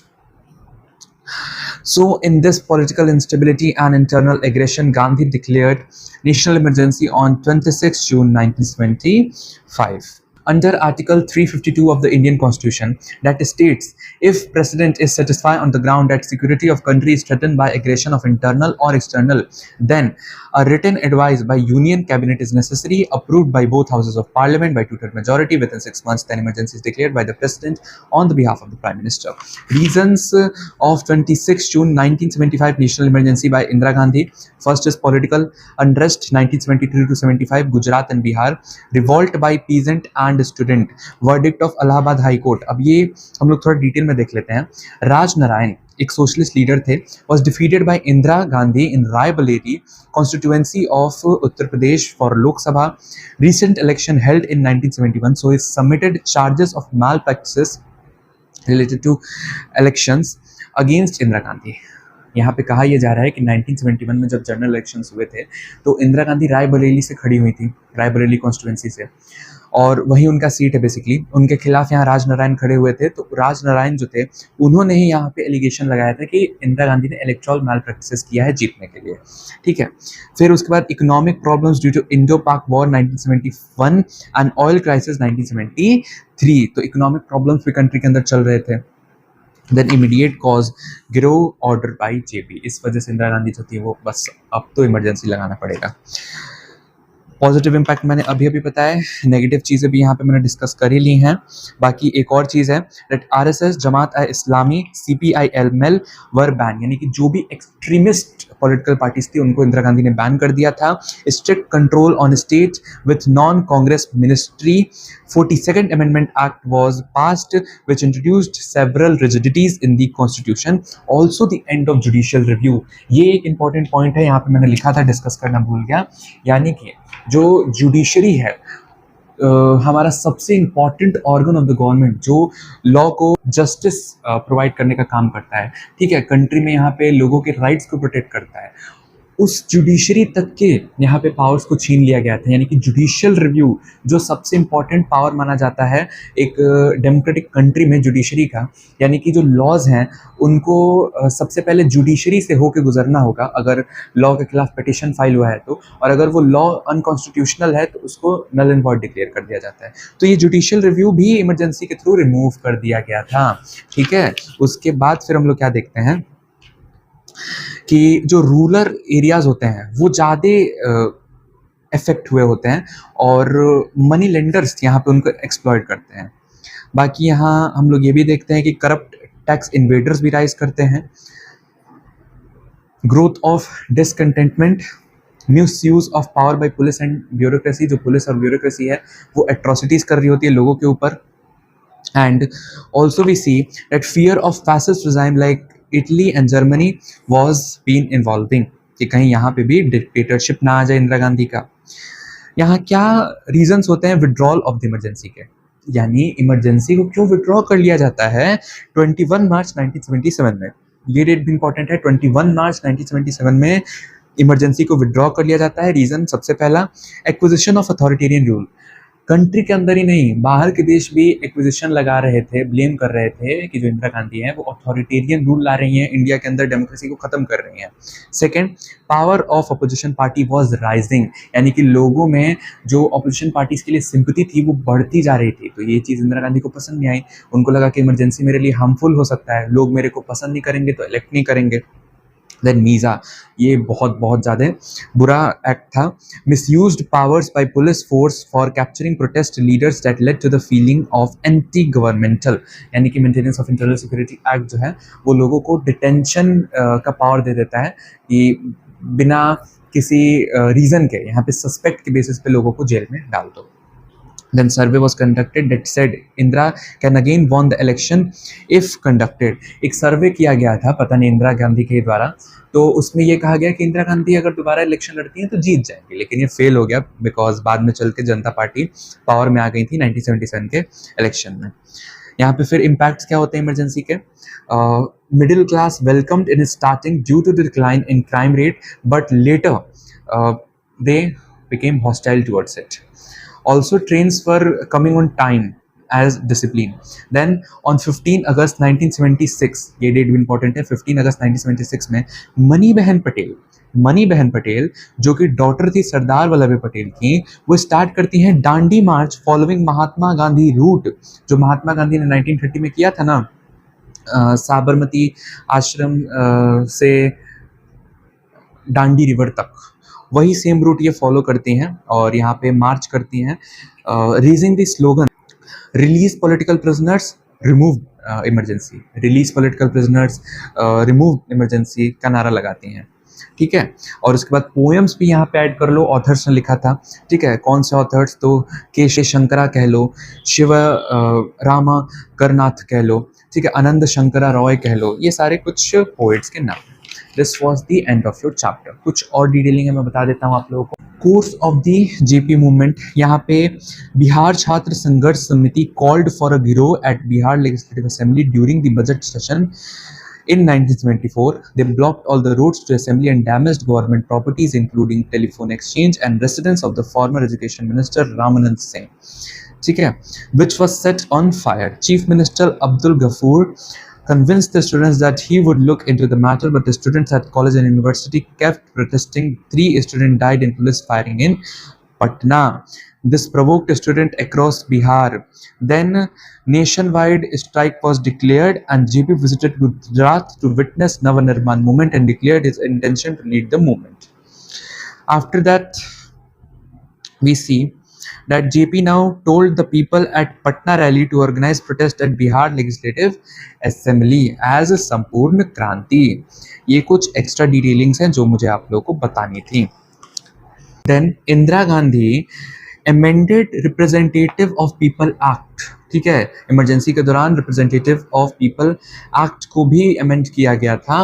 So in this political instability and internal aggression, Gandhi declared national emergency on 26 June 1975. Under Article 352 of the Indian Constitution, that states, if President is satisfied on the ground that security of country is threatened by aggression of internal or external, then a written advice by Union Cabinet is necessary, approved by both houses of Parliament by two-third majority within 6 months. Then emergency is declared by the President on the behalf of the Prime Minister. Reasons of 26 June 1975 national emergency by Indira Gandhi. First is political unrest 1973 to 75, Gujarat and Bihar. Revolt by peasant and student. Verdict of Allahabad high court. अब ये हम लोग थोड़ा detail में देख लेते हैं. राज नारायण एक सोशलिस्ट लीडर थे, was defeated by Indira Gandhi in Raebareli constituency of Uttar Pradesh for Lok Sabha. Recent election held in 1971, so he submitted charges of malpractices related to elections against Indira Gandhi. यहाँ पे कहा यह जा रहा है कि 1971 में जब जनरल इलेक्शंस हुए थे तो इंदिरा गांधी रायबरेली से खड़ी हुई थी, रायबरेली कॉन्स्टिट्यूंसी से, और वही उनका सीट है बेसिकली. उनके खिलाफ यहाँ राज नारायण खड़े हुए थे. तो राज नारायण जो थे उन्होंने ही यहाँ पे एलिगेशन लगाया था कि इंदिरा गांधी ने इलेक्ट्रल मैल प्रैक्टिसेस किया है जीतने के लिए, ठीक है. फिर उसके बाद economic problems due to Indo Pak war 1971 and oil crisis 1973. तो इकोनॉमिक प्रॉब्लम्स भी कंट्री के अंदर चल रहे थे. देन इमीडिएट कॉज गिरोह ऑर्डर बाई जेपी. इस वजह से इंदिरा गांधी जो थी वो बस अब तो इमरजेंसी लगाना पड़ेगा. पॉजिटिव इम्पैक्ट मैंने अभी बताया, नेगेटिव चीज़ें भी यहाँ पे मैंने डिस्कस कर ही ली हैं. बाकी एक और चीज़ है that RSS, Jamaat Islami, CPIML were ban. यानी कि जो भी एक्सट्रीमिस्ट पॉलिटिकल पार्टीज थी उनको इंदिरा गांधी ने बैन कर दिया था. Strict control on state with non Congress ministry. 42nd Amendment Act was passed which introduced several rigidities in the constitution. Also the end of judicial review. ये एक important point है, यहाँ पे मैंने लिखा था, डिस्कस करना भूल गया. यानी कि जो जुडिशरी है हमारा सबसे important organ of the government, जो लॉ को जस्टिस प्रोवाइड करने का काम करता है, ठीक है, कंट्री में यहाँ पे लोगों के राइट्स को प्रोटेक्ट करता है, उस जुडिशरी तक के यहाँ पे पावर्स को छीन लिया गया था. यानी कि जुडिशियल रिव्यू जो सबसे इम्पॉर्टेंट पावर माना जाता है एक डेमोक्रेटिक कंट्री में, जुडिशरी का, यानी कि जो लॉज हैं उनको सबसे पहले जुडिशरी से होकर गुजरना होगा अगर लॉ के खिलाफ पिटिशन फाइल हुआ है तो, और अगर वो लॉ अनकॉन्स्टिट्यूशनल है तो उसको नल एंड वॉइड डिक्लेयर कर दिया जाता है. तो ये जुडिशियल रिव्यू भी इमरजेंसी के थ्रू रिमूव कर दिया गया था, ठीक है. उसके बाद फिर हम लोग क्या देखते हैं कि जो रूरल एरियाज होते हैं वो ज़्यादा इफेक्ट हुए होते हैं और मनी लेंडर्स यहाँ पे उनको एक्सप्लॉइट करते हैं. बाकी यहाँ हम लोग ये भी देखते हैं कि करप्ट टैक्स इन्वेडर्स भी राइज करते हैं. Growth of discontentment, misuse of power bye police and bureaucracy. जो पुलिस और ब्यूरोक्रेसी है वो एट्रोसिटीज कर रही होती है लोगों के ऊपर. And also we see that fear of fascist regime like Italy and Germany was been involving, कि कहीं यहाँ पे भी डिक्टेटरशिप ना आ जाए इंदिरा गांधी का. यहाँ क्या रीजंस होते हैं विड्रॉल ऑफ द इमरजेंसी के, यानी इमरजेंसी को क्यों विड्रॉ कर लिया जाता है 21 मार्च 1977 में. ये डेट भी इंपॉर्टेंट है, 21 मार्च 1977 में इमरजेंसी को विड्रॉ कर लिया जाता है. रीजन सबसे पहला, acquisition of authoritarian rule. Country के अंदर ही नहीं, बाहर के देश भी एक्विजिशन लगा रहे थे, ब्लेम कर रहे थे कि जो इंदिरा गांधी हैं वो अथॉरिटेरियन रूल ला रही हैं, इंडिया के अंदर डेमोक्रेसी को ख़त्म कर रही हैं। Second, power of opposition party was rising, यानी कि लोगों में जो अपोजिशन पार्टीज के लिए सिंपैथी थी वो बढ़ती जा रही थी। तो ये चीज़ इंदिरा गांधी को पसंद नहीं आई, उनको लगा कि इमरजेंसी मेरे लिए हार्मफुल हो सकता है, लोग मेरे को पसंद नहीं करेंगे तो इलेक्ट नहीं करेंगे। देन मीज़ा, ये बहुत ज़्यादा बुरा एक्ट था। Misused powers by police force for capturing protest leaders that led to the feeling of anti governmental, यानी कि maintenance of internal security act जो है वो लोगों को डिटेंशन का पावर दे देता है कि बिना किसी रीज़न के, यहाँ पे सस्पेक्ट के बेसिस पे लोगों को जेल में डाल दो। Then survey was conducted that said Indira can again won the election if conducted. एक सर्वे किया गया था, पता नहीं इंदिरा गांधी के द्वारा, तो उसमें ये कहा गया कि इंदिरा गांधी अगर दोबारा इलेक्शन लड़ती हैं तो जीत जाएंगी, लेकिन ये फेल हो गया बिकॉज बाद में चल के जनता पार्टी पावर में आ गई थी 1977 के इलेक्शन में। यहाँ पे फिर इम्पैक्ट्स क्या होते हैं इमरजेंसी के? Middle class welcomed in starting due to the decline in crime rate, but later they became hostile towards it. Also, trains were coming on time as discipline. Then on 15 अगस्त 1976, ये date भी important है, 15 अगस्त 1976 में money बहन पटेल जो कि daughter थी सरदार वल्लभ भाई पटेल की, वो स्टार्ट करती हैं डांडी मार्च फॉलोइंग महात्मा गांधी रूट, जो महात्मा गांधी ने 1930 में किया था ना, साबरमती आश्रम से डांडी रिवर तक, वही सेम रूट ये फॉलो करती हैं और यहाँ पे मार्च करती हैं, raising the slogan release political prisoners remove emergency, release political prisoners remove emergency का नारा लगाती हैं। ठीक है, और उसके बाद पोएम्स भी यहाँ पे ऐड कर लो, ऑथर्स ने लिखा था। ठीक है, कौन से ऑथर्स? तो के शंकरा कह लो, शिव रामा करनाथ कह लो, ठीक है, आनंद शंकरा रॉय कह लो, ये सारे कुछ पोइट्स के नाम। This was the end of your chapter. कुछ और डिटेलिंग है मैं बता देता हूँ आप लोगों को। Course of the JP movement, यहाँ पे बिहार छात्र संघर्ष समिति called for a gherao at Bihar legislative assembly during the budget session in 1974. They blocked all the roads to assembly and damaged government properties including telephone exchange and residence of the former education minister Ramanand Singh. ठीक है, which was set on fire. Chief Minister Abdul Ghaffur convinced the students that he would look into the matter, but the students at college and university kept protesting. 3 students died in police firing in Patna. This provoked a student across Bihar. Then nationwide strike was declared and JP visited Gujarat to witness Navanirman movement and declared his intention to lead the movement. After that, we see that JP now told the people at Patna rally to organize protest at Bihar Legislative Assembly as a Sampurna Kranti. ये कुछ extra detailings हैं जो मुझे आप लोगों को बतानी थी। Then Indira Gandhi amended representative of people act, ठीक है, इमरजेंसी के दौरान रिप्रेजेंटेटिव ऑफ पीपल एक्ट को भी अमेंड किया गया था।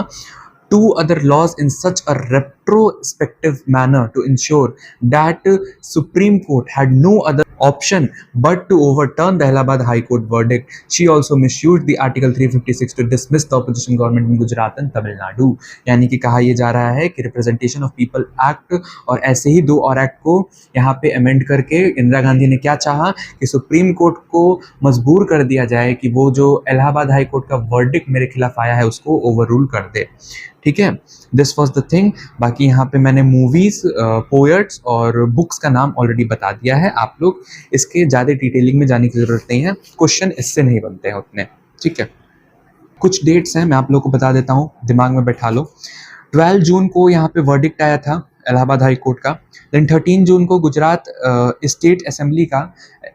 2 other laws in such a retrospective manner to ensure that Supreme Court had no other option but to overturn the Allahabad High Court verdict. She also misused the Article 356 to dismiss the opposition government in Gujarat and Tamil Nadu. यानी कि कहा यह जा रहा है कि representation of people act और ऐसे ही 2 और एक्ट को यहाँ पे अमेंड करके इंदिरा गांधी ने क्या चाहा कि सुप्रीम कोर्ट को मजबूर कर दिया जाए कि वो जो इलाहाबाद हाई कोर्ट का वर्डिक्ट मेरे खिलाफ आया है उसको ओवर रूल कर दे। ठीक है, दिस वॉज द थिंग। बाकी यहाँ पे मैंने मूवीज, पोएट्स और बुक्स का नाम ऑलरेडी बता दिया है, आप लोग इसके ज़्यादा डिटेलिंग में जाने की ज़रूरत नहीं है, क्वेश्चन इससे नहीं बनते हैं उतने। ठीक है, कुछ डेट्स हैं मैं आप लोगों को बता देता हूँ, दिमाग में बैठा लो। 12 जून को यहाँ पे वर्डिक्ट आया था इलाहाबाद हाई कोर्ट का। देन 13 जून को गुजरात स्टेट असेंबली का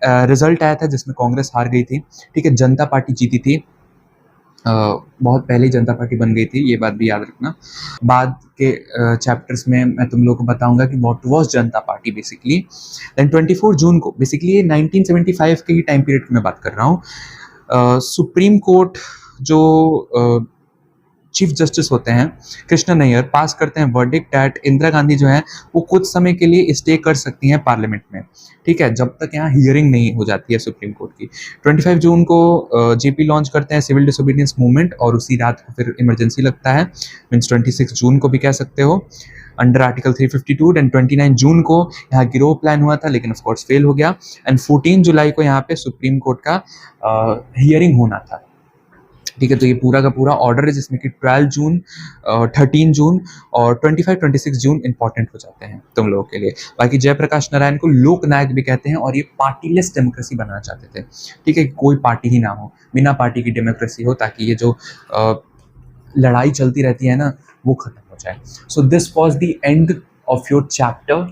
रिजल्ट आया था जिसमें कांग्रेस हार गई थी। ठीक है, जनता पार्टी जीती थी, बहुत पहले ही जनता पार्टी बन गई थी, ये बात भी याद रखना। बाद के चैप्टर्स में मैं तुम लोगों को बताऊंगा कि what was Janata party basically. Then 24 जून को, बेसिकली ये 1975 के ही टाइम पीरियड की मैं बात कर रहा हूँ, सुप्रीम कोर्ट जो चीफ जस्टिस होते हैं कृष्ण नैयर पास करते हैं वर्डिक्ट दैट इंदिरा गांधी जो है वो कुछ समय के लिए स्टे कर सकती हैं पार्लियामेंट में। ठीक है, जब तक यहाँ हियरिंग नहीं हो जाती है सुप्रीम कोर्ट की। 25 जून को जेपी लॉन्च करते हैं सिविल डिसोबीडियंस मूवमेंट और उसी रात को फिर इमरजेंसी लगता है, मीन्स 26 जून को भी कह सकते हो। अंडर आर्टिकल 352 एंड 29 जून को यहाँ गिरोह प्लान हुआ था, लेकिन ऑफ कोर्स फेल हो गया। एंड 14 जुलाई को यहाँ पे सुप्रीम कोर्ट का हियरिंग होना था। ठीक है, तो ये पूरा का पूरा ऑर्डर है जिसमें कि 12 जून, 13 जून और 25-26 जून इंपॉर्टेंट हो जाते हैं तुम लोगों के लिए। बाकी जयप्रकाश नारायण को लोकनायक भी कहते हैं और ये पार्टीलेस डेमोक्रेसी बनाना चाहते थे। ठीक है, कोई पार्टी ही ना हो, बिना पार्टी की डेमोक्रेसी हो, ताकि ये जो लड़ाई चलती रहती है ना वो खत्म हो जाए। So this was the end of your chapter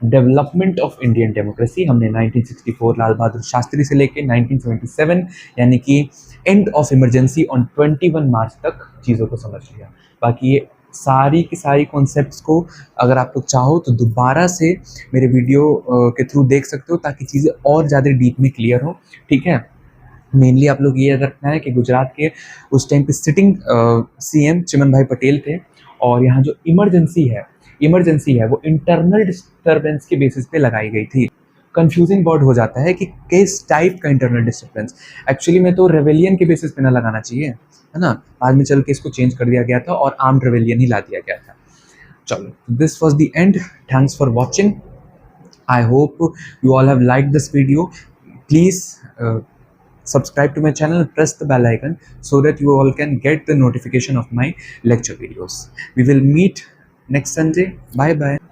development of Indian democracy. हमने 1964 लाल बहादुर शास्त्री से लेके 1977 यानी कि एंड ऑफ इमरजेंसी ऑन 21 मार्च तक चीज़ों को समझ लिया। बाकी ये सारी की सारी कॉन्सेप्ट्स को अगर आप लोग चाहो तो दोबारा से मेरे वीडियो के थ्रू देख सकते हो, ताकि चीज़ें और ज़्यादा डीप में क्लियर हो। ठीक है, मेनली आप लोग ये याद रखना है कि गुजरात के उस टाइम पे सिटिंग सीएम चिमन भाई पटेल थे, और यहाँ जो इमरजेंसी है वो इंटरनल डिस्टर्बेंस के बेसिस पे लगाई गई थी। कंफ्यूजिंग वर्ड हो जाता है कि किस टाइप का इंटरनल डिस्टर्बेंस, एक्चुअली में तो रेवेलियन के बेसिस पे ना लगाना चाहिए, है ना। बाद में चल के इसको चेंज कर दिया गया था और आर्म्ड रेवेलियन ही ला दिया गया था। चलो, this was the end. Thanks for watching. I hope you all have liked this video. Please subscribe to my channel and press the bell icon so that you all can get the notification of my lecture videos. We will meet next Sunday. Bye bye.